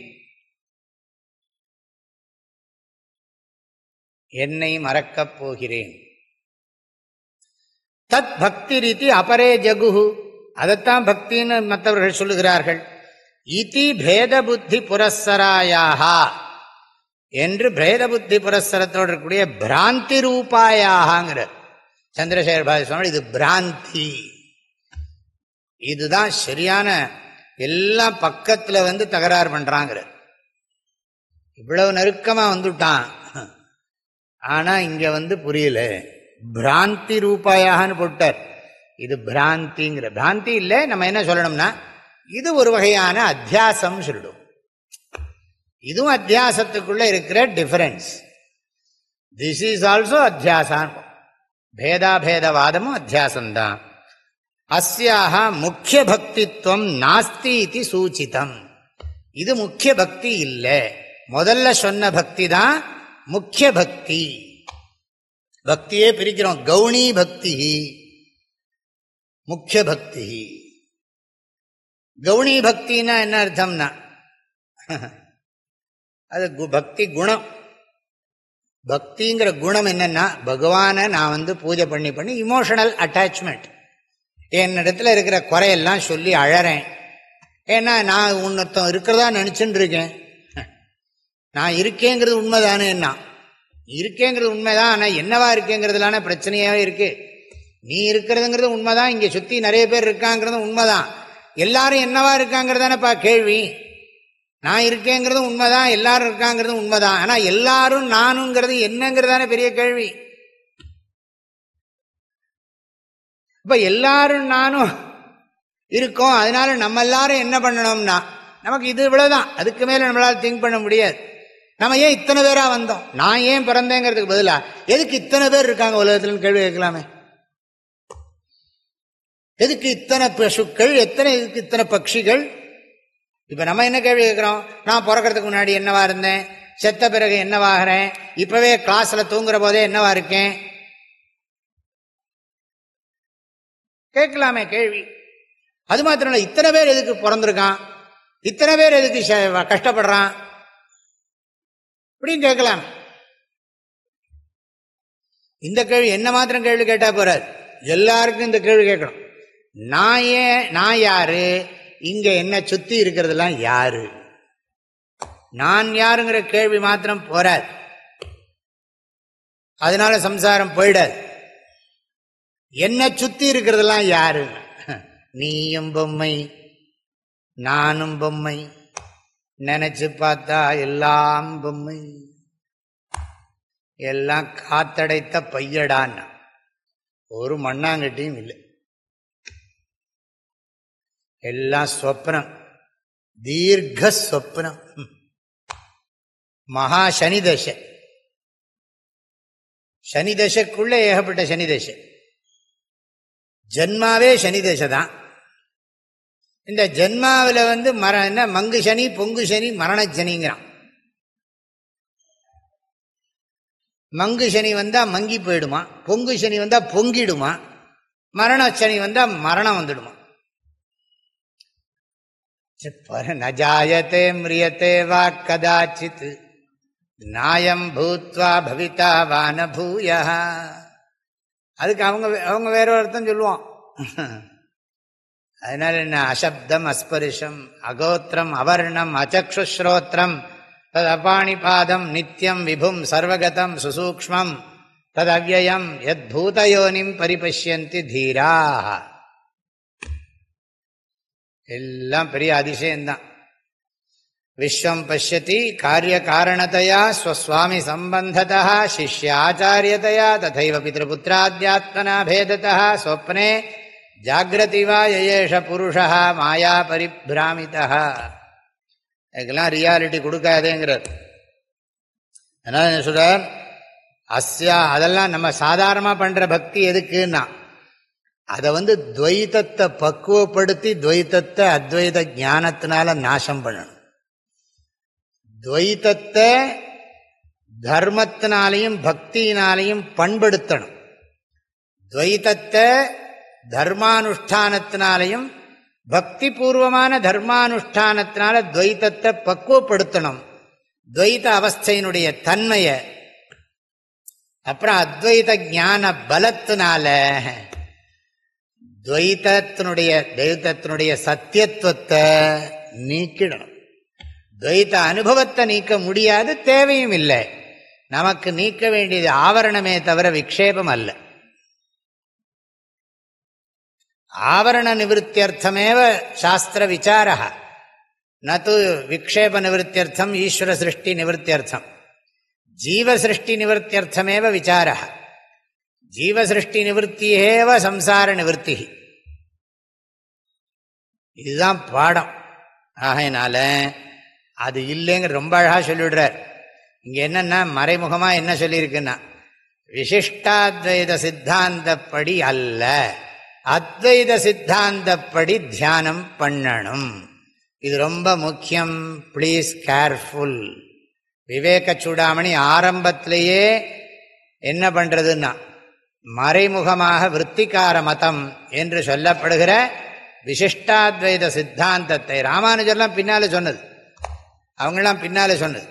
என்னை மறக்கப் போகிறேன். தத் பக்தி ரீதி அபரே ஜகுஹு. அதைத்தான் பக்தின்னு மற்றவர்கள் சொல்லுகிறார்கள். இதி பேத புத்தி புரஸ்ஸராயாக என்று பேத புத்தி புரஸ்ஸரத்தோடு இருக்கக்கூடிய பிராந்தி ரூபாயாகங்கிறார் சந்திரசேகர் பாரதி சொன்னால். இது பிராந்தி, இதுதான் சரியான. எல்லாம் பக்கத்தில் தகராறு பண்றாங்கிறார். இவ்வளவு நெருக்கமா வந்துட்டான், ஆனா இங்க புரியல. பிராந்தி ரூபாயான்னு போட்டார். இது பிராந்திங்கிற பிராந்தி இல்லை. நம்ம என்ன சொல்லணும்னா இது ஒரு வகையான அத்தியாசம் சொல்லிடும். இதுவும் அத்தியாசத்துக்குள்ள இருக்கிற டிஃபரன்ஸ். திஸ் இஸ் ஆல்சோ அத்தியாசம். பேதாபேதவாதமும் அத்தியாசம்தான். அஸ்யாக முக்கிய பக்தித்வம் நாஸ்தி இது சூச்சிதம். இது முக்கிய பக்தி இல்லை. முதல்ல சொன்ன பக்தி தான் முக்கிய பக்தி. பக்தியே பிரிக்கிறோம். கௌணி பக்தி, முக்கிய பக்தி. கௌணி பக்தினா என்ன அர்த்தம்னா அது பக்தி குணம். பக்திங்கிற குணம் என்னன்னா பகவானை நான் பூஜை பண்ணி பண்ணி இமோஷனல் அட்டாச்மெண்ட். என்னிடத்துல இருக்கிற குறையெல்லாம் சொல்லி அழறேன். ஏன்னா நான் உன்னத்தம் இருக்கிறதா நினைச்சுட்டு இருக்கேன். நான் இருக்கேங்கிறது உண்மைதானே. என்ன இருக்கேங்கிறது உண்மைதான், ஆனால் என்னவா இருக்கேங்கிறதுலான பிரச்சனையாவே இருக்கு. நீ இருக்கிறதுங்கிறது உண்மைதான், இங்கே சுற்றி நிறைய பேர் இருக்காங்கிறது உண்மைதான். எல்லாரும் என்னவா இருக்காங்கிறதானப்பா கேள்வி. நான் இருக்கேங்கிறது உண்மைதான், எல்லாரும் இருக்காங்கிறது உண்மைதான். ஆனால் எல்லாரும் நானுங்கிறது என்னங்கிறதான பெரிய கேள்வி. இப்ப எல்லாரும் நானும் இருக்கோம். அதனால நம்ம எல்லாரும் என்ன பண்ணணும்னா நமக்கு இது இவ்வளவுதான், அதுக்கு மேல நம்மளால திங்க் பண்ண முடியாது. நம்ம ஏன் இத்தனை பேரா வந்தோம், நான் ஏன் பிறந்தேங்கிறதுக்கு பதிலா எதுக்கு இத்தனை பேர் இருக்காங்க உலகத்துலன்னு கேள்வி கேட்கலாமே. எதுக்கு இத்தனை பசுக்கள், எதுக்கு இத்தனை பட்சிகள்? இப்ப நம்ம என்ன கேள்வி கேட்கிறோம், நான் பிறக்கிறதுக்கு முன்னாடி என்னவா இருந்தேன், செத்த பிறகு என்னவாகிறேன், இப்பவே கிளாஸ்ல தூங்குற போதே என்னவா இருக்கேன், கேட்கலாமே கேள்வி. அது மாத்திரம் இல்லை, இத்தனை பேர் எதுக்கு பிறந்திருக்கான், இத்தனை பேர் எதுக்கு கஷ்டப்படுறான் இப்படின்னு கேட்கலாம். இந்த கேள்வி என்ன மாத்திரம் கேள்வி கேட்டா போறாது, எல்லாருக்கும் இந்த கேள்வி கேட்கணும். நான் யாரு, இங்க என்ன சுத்தி இருக்கிறதெல்லாம் யாரு, நான் யாருங்கிற கேள்வி மாத்திரம் போறாது. அதனால சம்சாரம் போயிடாது. என்ன சுத்தி இருக்கிறதெல்லாம் யாரு, நீயும் பொம்மை நானும் பொம்மை, நினைச்சு பார்த்தா எல்லாம் பொம்மை, எல்லாம் காத்தடைத்த பையடான்னா ஒரு மண்ணாங்கட்டியும் இல்லை, எல்லாம் சொப்னம், தீர்க்க சொப்னம். மகா சனி தசை, சனி தசைக்குள்ள ஏகப்பட்ட சனி தசை. ஜன்மாவே சனி தசை தான். இந்த ஜன்மாவில் என்ன மங்கு சனி பொங்கு சனி மரண சனிங்கிறான். மங்கு சனி வந்தா மங்கி போயிடுமா, பொங்கு சனி வந்தா பொங்கிடுமா, மரண சனி வந்தா மரணம் வந்துடுமா. நஜாயத்தே மிரியத்தே வா கதாச்சித் நாயம் பூத்வா பவிதா வான பூயா. அதுக்கு அவங்க வேற ஒருத்தம் சொல்லுவான். அதனால என்ன, அசப்தம் அஸ்பரிஷம் அகோத்திரம் அவர்ணம் அச்சக்ஷுஸ்ரோத்திரம் தது அபாணிபாதம் நித்யம் விபும் சர்வகதம் சுசூக்ஷ்மம் தது அவ்யயம் யத் பூதயோனிம் பரிபஷ்யந்தி தீராः. எல்லாம் பெரிய அதிசயம்தான். விஸ்வம் பஷ்யதி காரிய காரணத்தையா ஸ்வஸ்வாமி சம்பந்ததா சிஷ்ய ஆச்சாரியதையா ததைவ பித்ருபுத்திராத்யாத்மனா பேததா ஸ்வப்னே ஜாகிரதி வா யயேஷ புருஷா மாயா பரிபிராமிதா. இதுக்கெல்லாம் ரியாலிட்டி கொடுக்காதேங்கிறது. அதனால் என்ன சொல்றார், அதெல்லாம் நம்ம சாதாரணமாக பண்ணுற பக்தி எதுக்குன்னா, அதை துவைத்தத்தை பக்குவப்படுத்தி துவைத்தத்தை அத்வைத ஞானத்தினால நாசம் பண்ணணும். துவைத்தத்தை தர்மத்தினாலையும் பக்தியினாலையும் பண்படுத்தணும். துவைத்தத்தை தர்மானுஷ்டானத்தினாலையும் பக்தி பூர்வமான தர்மானுஷ்டானத்தினால துவைத்தத்தை பக்குவப்படுத்தணும். துவைத அவஸ்தையினுடைய தன்மையை, அப்புறம் அத்வைத ஞான பலத்தினால துவைத்தத்தினுடைய சத்தியத்துவத்தை நீக்கிடணும். துவைத்த அனுபவத்தை நீக்க முடியாது, தேவையும் இல்லை. நமக்கு நீக்க வேண்டியது ஆவரணமே தவிர விக்ஷேபம் அல்ல. ஆவரண நிவத்தியர்த்தமேவ சாஸ்திர விசாரா, நது விக்ஷேப நிவத்தியர்த்தம் ஈஸ்வர சிருஷ்டி நிவத்தியர்த்தம். ஜீவசிருஷ்டி நிவத்தியர்த்தமேவ விசாரா. ஜீவசிருஷ்டி நிவர்த்தியேவ சம்சார நிவர்த்தி. இதுதான் பாடம். ஆகையினால அது இல்லைங்கிற ரொம்ப அழகாக சொல்லிவிடுறார். இங்கே என்னன்னா, மறைமுகமாக என்ன சொல்லியிருக்குன்னா, விசிஷ்டாத்வைத சித்தாந்தப்படி அல்ல, அத்வைத சித்தாந்தப்படி தியானம் பண்ணணும். இது ரொம்ப முக்கியம். Please careful. விவேக சூடாமணி ஆரம்பத்திலேயே என்ன பண்ணுறதுன்னா, மறைமுகமாக விற்த்திகார மதம் என்று சொல்லப்படுகிற விசிஷ்டாத்வைத சித்தாந்தத்தை ராமானுஜர்லாம் பின்னாலே சொன்னது, அவங்களாம் பின்னாலே சொன்னது.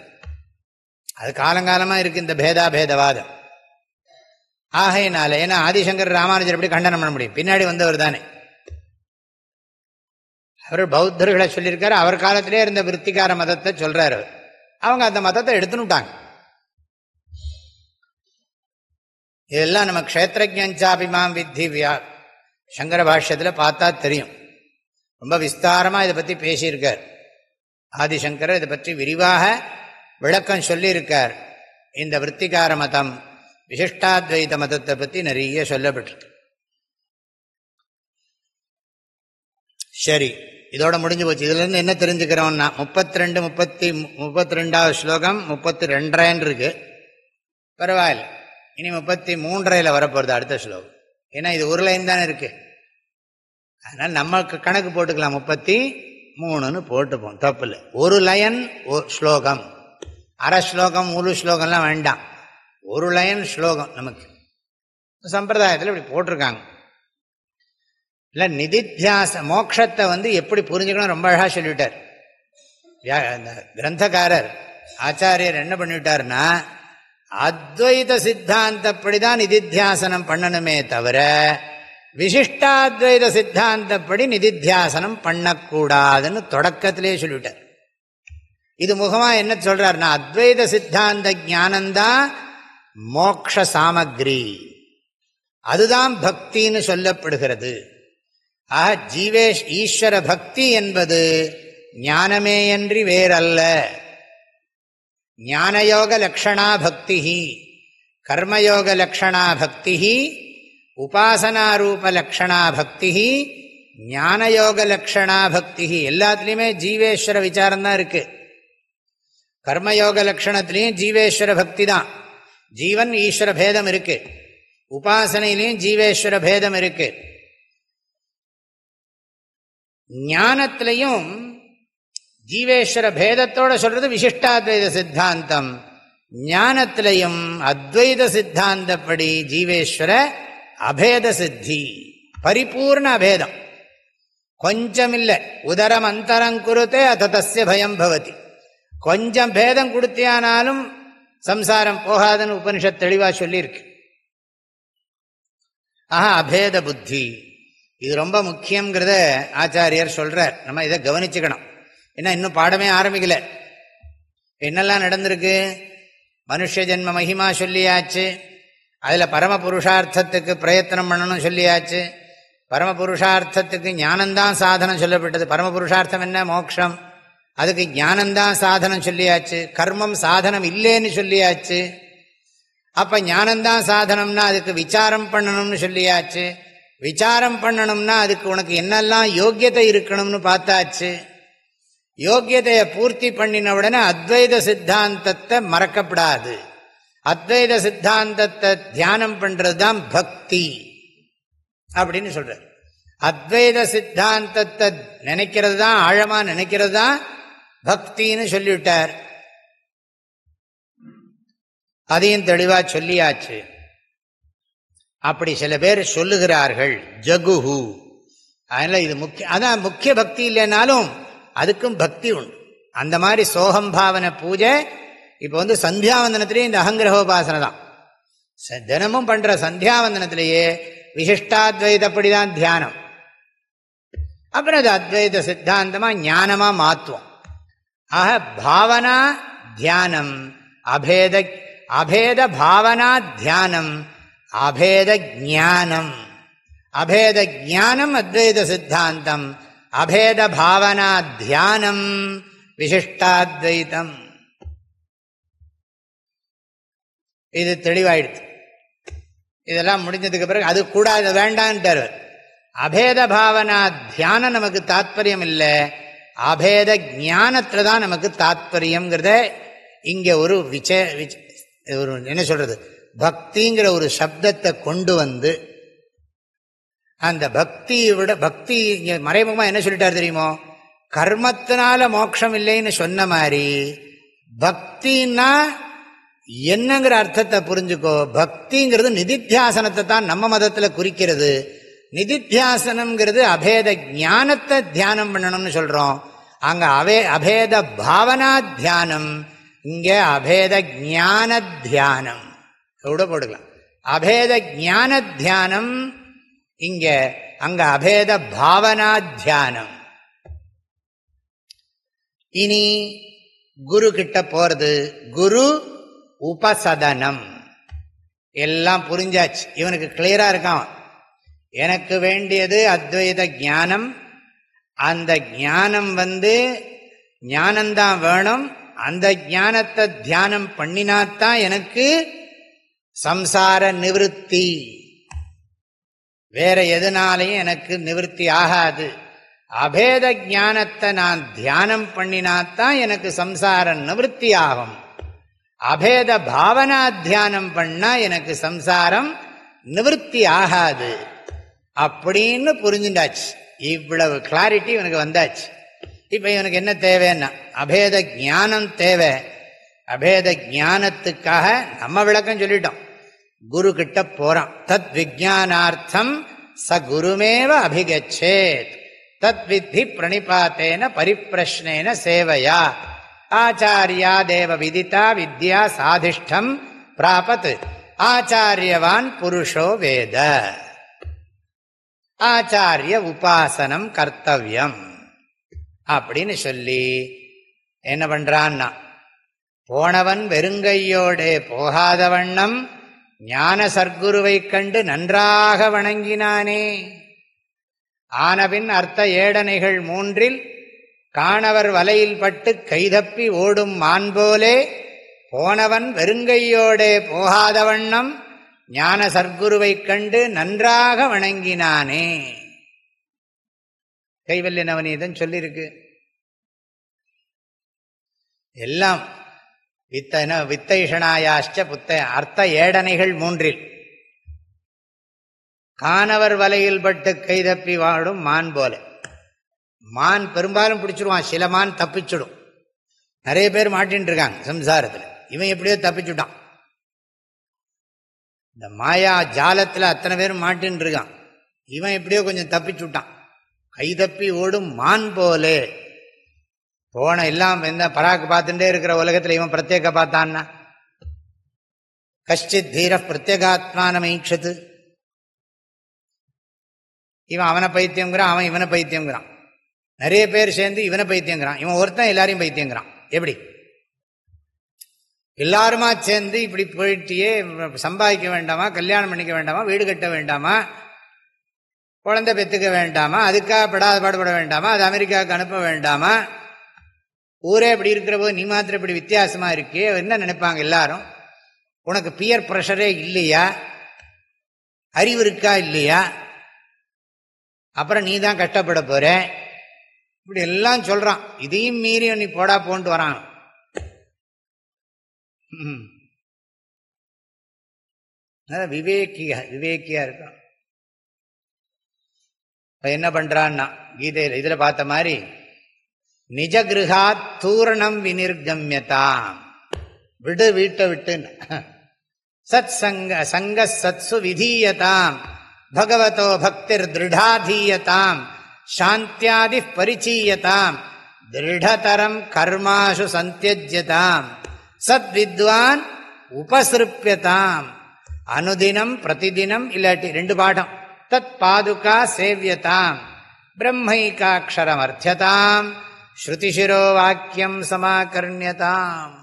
அது காலங்காலமாக இருக்குது இந்த பேதாபேதவாதம். ஆகையினால ஏன்னா ஆதிசங்கர் ராமானுஜர் எப்படி கண்டனம் பண்ண முடியும், பின்னாடி வந்தவர் தானே. அவர் பௌத்தர்களை சொல்லியிருக்காரு, அவர் காலத்திலே இருந்த விற்த்திகார மதத்தை சொல்றாரு. அவங்க அந்த மதத்தை எடுத்துனுட்டாங்க. இதெல்லாம் நம்ம க்ஷேத்ரஜ்ஞாபிமாம் வித்தி சங்கர பாஷ்யத்தில் பார்த்தா தெரியும். ரொம்ப விஸ்தாரமாக இதை பற்றி பேசியிருக்கார் ஆதிசங்கர். இதை பற்றி விரிவாக விளக்கம் சொல்லியிருக்கார். இந்த விற்த்திகார மதம் விசிஷ்டாத்வைத மதத்தை பற்றி நிறைய சொல்லப்பட்டிருக்கு. சரி, இதோட முடிஞ்சு போச்சு. இதுலேருந்து என்ன தெரிஞ்சுக்கிறோம்னா, 32 ஸ்லோகம் 32 இருக்கு. பரவாயில்ல, இனி 33 வரப்போகிறது அடுத்த ஸ்லோகம். ஏன்னா இது ஒரு லைன் தானே இருக்கு, அதனால் நமக்கு கணக்கு போட்டுக்கலாம். 33 போட்டுப்போம், தப்பு இல்லை. ஒரு லைன் ஸ்லோகம், அரை ஸ்லோகம் முழு ஸ்லோகம்லாம் வேண்டாம், ஒரு லைன் ஸ்லோகம். நமக்கு சம்பிரதாயத்தில் இப்படி போட்டிருக்காங்க. இல்லை, நிதித்தியாச மோட்சத்தை எப்படி புரிஞ்சுக்கணும் ரொம்ப அழகாக சொல்லிவிட்டார் கிரந்தக்காரர். ஆச்சாரியர் என்ன பண்ணிவிட்டார்னா, அத்வைத சித்தாந்தப்படிதான் நிதித்தியாசனம் பண்ணணுமே தவிர விசிஷ்டாத்வைத சித்தாந்தப்படி நிதித்தியாசனம் பண்ணக்கூடாதுன்னு தொடக்கத்திலே சொல்லிவிட்டார். இது முகமாக என்ன சொல்றாருன்னா, அத்வைத சித்தாந்த ஞானந்தான் மோக்ஷ சாமக்ரி, அதுதான் பக்தின்னு சொல்லப்படுகிறது. ஆக ஜீவேஷ் ஈஸ்வர பக்தி என்பது ஞானமேயன்றி வேறல்ல. ஞானயோக லக்ஷணா பக்தி, கர்மயோக லக்ஷணா பக்தி, உபாசனாரூப லக்ஷணா பக்தி, ஞானயோக லக்ஷணா பக்தி. எல்லாத்துலேயுமே ஜீவேஸ்வர விசாரம் தான் இருக்கு. கர்மயோக லக்ஷணத்திலையும் ஜீவேஸ்வர பக்தி தான், ஜீவன் ஈஸ்வர பேதம் இருக்கு. உபாசனையிலையும் ஜீவேஸ்வர பேதம் இருக்கு. ஞானத்திலையும் ஜீவேஸ்வர பேதத்தோட சொல்றது விசிஷ்டாத்வைத சித்தாந்தம். ஞானத்திலையும் அத்வைத சித்தாந்தப்படி ஜீவேஸ்வர அபேத சித்தி, பரிபூர்ண அபேதம், கொஞ்சம் இல்லை. உதரம் அந்தரங்குருத்தே அத தஸ்ய பயம் பவதி. கொஞ்சம் பேதம் கொடுத்தியானாலும் சம்சாரம் போகாதுன்னு உபனிஷத் தெளிவாக சொல்லியிருக்கு. ஆஹா, அபேத புத்தி இது ரொம்ப முக்கியங்கிறத ஆச்சாரியர் சொல்றார். நம்ம இதை கவனிச்சுக்கணும். ஏன்னா இன்னும் பாடமே ஆரம்பிக்கல. என்னெல்லாம் நடந்திருக்கு? மனுஷ ஜென்ம மகிமா சொல்லியாச்சு, அதில் பரம புருஷார்த்தத்துக்கு பிரயத்தனம் பண்ணணும் சொல்லியாச்சு. பரம புருஷார்த்தத்துக்கு ஞானந்தான் சாதனம் சொல்லப்பட்டது. பரம புருஷார்த்தம் என்ன? மோட்சம். அதுக்கு ஞானந்தான் சாதனம் சொல்லியாச்சு. கர்மம் சாதனம் இல்லைன்னு சொல்லியாச்சு. அப்போ ஞானந்தான் சாதனம்னா அதுக்கு விசாரம் பண்ணணும்னு சொல்லியாச்சு. விசாரம் பண்ணணும்னா அதுக்கு உனக்கு என்னெல்லாம் யோக்கியதை இருக்கணும்னு பார்த்தாச்சு. யோக்கியதையை பூர்த்தி பண்ணின உடனே அத்வைத சித்தாந்தத்தை மறக்கப்படாது. அத்வைத சித்தாந்தத்தை தியானம் பண்றது தான் பக்தி அப்படின்னு சொல்றார். அத்வைத சித்தாந்தத்தை நினைக்கிறது தான், ஆழமா நினைக்கிறது தான் பக்தின்னு சொல்லிவிட்டார். அதையும் தெளிவா சொல்லியாச்சு. அப்படி சில பேர் சொல்லுகிறார்கள் ஜகுஹு. அதனால இது முக்கிய, அதான் முக்கிய பக்தி இல்லைனாலும் அதுக்கும் பக்தி உண்டு. அந்த மாதிரி சோகம்பாவன பூஜை. இப்போ சந்தியாவந்தனத்திலேயே இந்த அகங்கிரகோபாசனை தான் தினமும் பண்ற. சந்தியாவந்தனத்திலேயே விசிஷ்டாத்வைதப்படிதான் தியானம். அப்புறம் அது அத்வைத சித்தாந்தமா ஞானமா மாத்துவோம். ஆக பாவனா தியானம், அபேத பாவனா தியானம், அபேத ஞானம். அபேத ஞானம் அத்வைத சித்தாந்தம், அபேத பாவனா தியானம் விசிஷ்டாத்வைதம். இது தெளிவாயிடுச்சு. இதெல்லாம் முடிஞ்சதுக்கு பிறகு அது கூடாது, வேண்டான்ட்டார். அபேத பாவனா தியானம் நமக்கு தாத்பரியம் இல்லை, அபேத ஞானத்துல தான் நமக்கு தாத்பரியம்ங்கிறத இங்க ஒரு ஒரு என்ன சொல்றது, பக்திங்கிற ஒரு சப்தத்தை கொண்டு வந்து அந்த பக்தியை விட, பக்தி இங்க மறைமுகமா என்ன சொல்லிட்டார் தெரியுமோ, கர்மத்தினால மோட்சம் இல்லைன்னு சொன்ன மாதிரி பக்தின்னா என்னங்கிற அர்த்தத்தை புரிஞ்சுக்கோ. பக்திங்கிறது நிதித்தியாசனத்தை தான் நம்ம மதத்தில் குறிக்கிறது. நிதித்தியாசனம்ங்கிறது அபேத ஞானத்தை தியானம் பண்ணணும்னு சொல்றோம். அங்க அபேத பாவனா தியானம், இங்க அபேத ஞான தியானம் கூட போடுக்கலாம். அபேத ஞான தியானம் இங்க, அங்க அபேத பாவனா தியானம். இனி குரு கிட்ட போறது, குரு உபசதனம். எல்லாம் புரிஞ்சாச்சு, இவனுக்கு கிளியரா இருக்கான். எனக்கு வேண்டியது அத்வைத ஞானம். அந்த ஞானம் ஞானம்தான் வேணும். அந்த ஞானத்தை தியானம் பண்ணினாத்தான் எனக்கு சம்சார நிவர்த்தி. வேற எதனாலையும் எனக்கு நிவர்த்தி ஆகாது. அபேத ஞானத்தை நான் தியானம் பண்ணினாத்தான் எனக்கு சம்சார நிவர்த்தி ஆகும். அபேத பாவனா தியானம் பண்ணா எனக்கு சம்சாரம் நிவர்த்தி ஆகாது அப்படின்னு புரிஞ்சுட்டாச்சு. இவ்வளவு கிளாரிட்டி இவனுக்கு வந்தாச்சு. இப்ப இவனுக்கு என்ன தேவைன்னா அபேத ஞானம் தேவை. அபேத ஞானத்துக்காக நம்ம விளக்கம் சொல்லிட்டோம். குரு கிட்ட போறான். தத் விஜானார்த்தம் ச குருமேவ அபிகச்சேத் தத் வித்தி பிரணிபாத்தேன பரிப்பிரஷ்னேன சேவையா ஆச்சாரியா தேவ விதிதா வித்யா சாதிஷ்டம் பிராபத் ஆச்சாரியவான் புருஷோ வேத. ஆச்சாரிய உபாசனம் கர்த்தவியம் அப்படின்னு சொல்லி என்ன பண்றான்னா, போனவன் வெறுங்கையோடே போகாத வண்ணம் ஞான சர்க்குருவை கண்டு நன்றாக வணங்கினானே. ஆனபின் அர்த்த ஏடனைகள் மூன்றில் காணவர் வலையில் பட்டு கைதப்பி ஓடும் மான் போலே போனவன் வெறுங்கையோடே போகாத வண்ணம் ஞான சர்க்குருவை கண்டு நன்றாக வணங்கினானே. கைவல்ய நவநீதன் சொல்லியிருக்கு. எல்லாம் வித்தைஷனாயாச்ச புத்த அர்த்த ஏடனைகள் மூன்றில் காணவர் வலையில் பட்டு கைதப்பி வாடும் மான் போல. மான் பெரும்பாலும் பிடிச்சிடுவான், சில மான் தப்பிச்சுடும். நிறைய பேர் மாட்டின்னு இருக்காங்க சம்சாரத்தில். இவன் எப்படியோ தப்பிச்சுட்டான். இந்த மாயா ஜாலத்தில் அத்தனை பேரும் மாட்டின்னு இருக்கான். இவன் எப்படியோ கொஞ்சம் தப்பிச்சுட்டான். கைதப்பி ஓடும் மான் போலே. போன எல்லாம் எந்த பராக்கு பார்த்துட்டே இருக்கிற உலகத்தில் இவன் பிரத்யேக பார்த்தான்னா, கஷ்டித் தீர பிரத்யேகாத்மான ஈட்சத்து. இவன் அவனை பைத்தியங்கிறான், அவன் இவனை பைத்தியங்கிறான். நிறைய பேர் சேர்ந்து இவனை பைத்தியங்கிறான், இவன் ஒருத்தன் எல்லாரையும் பைத்தியங்கிறான். எப்படி எல்லாருமா சேர்ந்து இப்படி போயிட்டியே, சம்பாதிக்க வேண்டாமா, கல்யாணம் பண்ணிக்க வேண்டாமா, வீடு கட்ட வேண்டாமா, குழந்தை பெற்றுக்க வேண்டாமா, அதுக்காக படாத பாடுபட வேண்டாமா, அது அமெரிக்காவுக்கு அனுப்ப வேண்டாமா, ஊரே இப்படி இருக்கிற போது நீ மாத்திரம் இப்படி வித்தியாசமா இருக்கே, என்ன நினைப்பாங்க எல்லாரும்? உனக்கு பியர் ப்ரெஷரே இல்லையா? அறிவு இருக்கா இல்லையா? அப்புறம் நீ தான் கஷ்டப்பட போற. இப்படி எல்லாம் சொல்றான். இதையும் மீறி நீ போடா போன்ட்டு வரான். விவேக்கியா இருக்கான். என்ன பண்றான்னா கீதையில் இதுல பார்த்த மாதிரி நிஜகிருஹாத் தூரணம் வினிர்கம்யதாம், விடு வீட்டை விட்டு, சத் சங்க சத்சு விதீயதாம், பகவதோ பக்திர் திருடாதீயதாம், சாந்தியாதி பரிச்சீயதாம், திருடதரம் கர்மாசு சந்தியஜ்யதாம், சத் வித்வான் உபசிருப்பியதாம், அனுதினம் பிரதிதினம், இல்லாட்டி 2 பாடம், தத் பாதுகா சேவியதாம், பிரம்மைகாட்சரம் அர்த்தியதாம், ஸ்ருதிசிரோ வாக்கியம் சமாகர்ணியதாம்,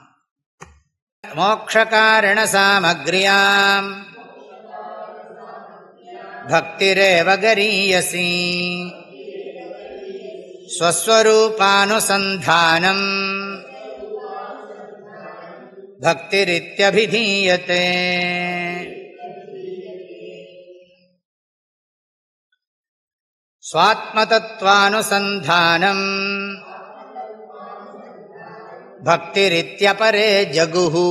மோக்ஷகாரண சாமக்ரியாம் பக்திரேவ கரீயசி, ஸ்வஸ்வரூபானுசந்தானம் பக்திரித்யபிதீயதே. ஸ்வாத்மதத்வானுசந்தானம் பக்திரித்யபரே ஜகுஹு.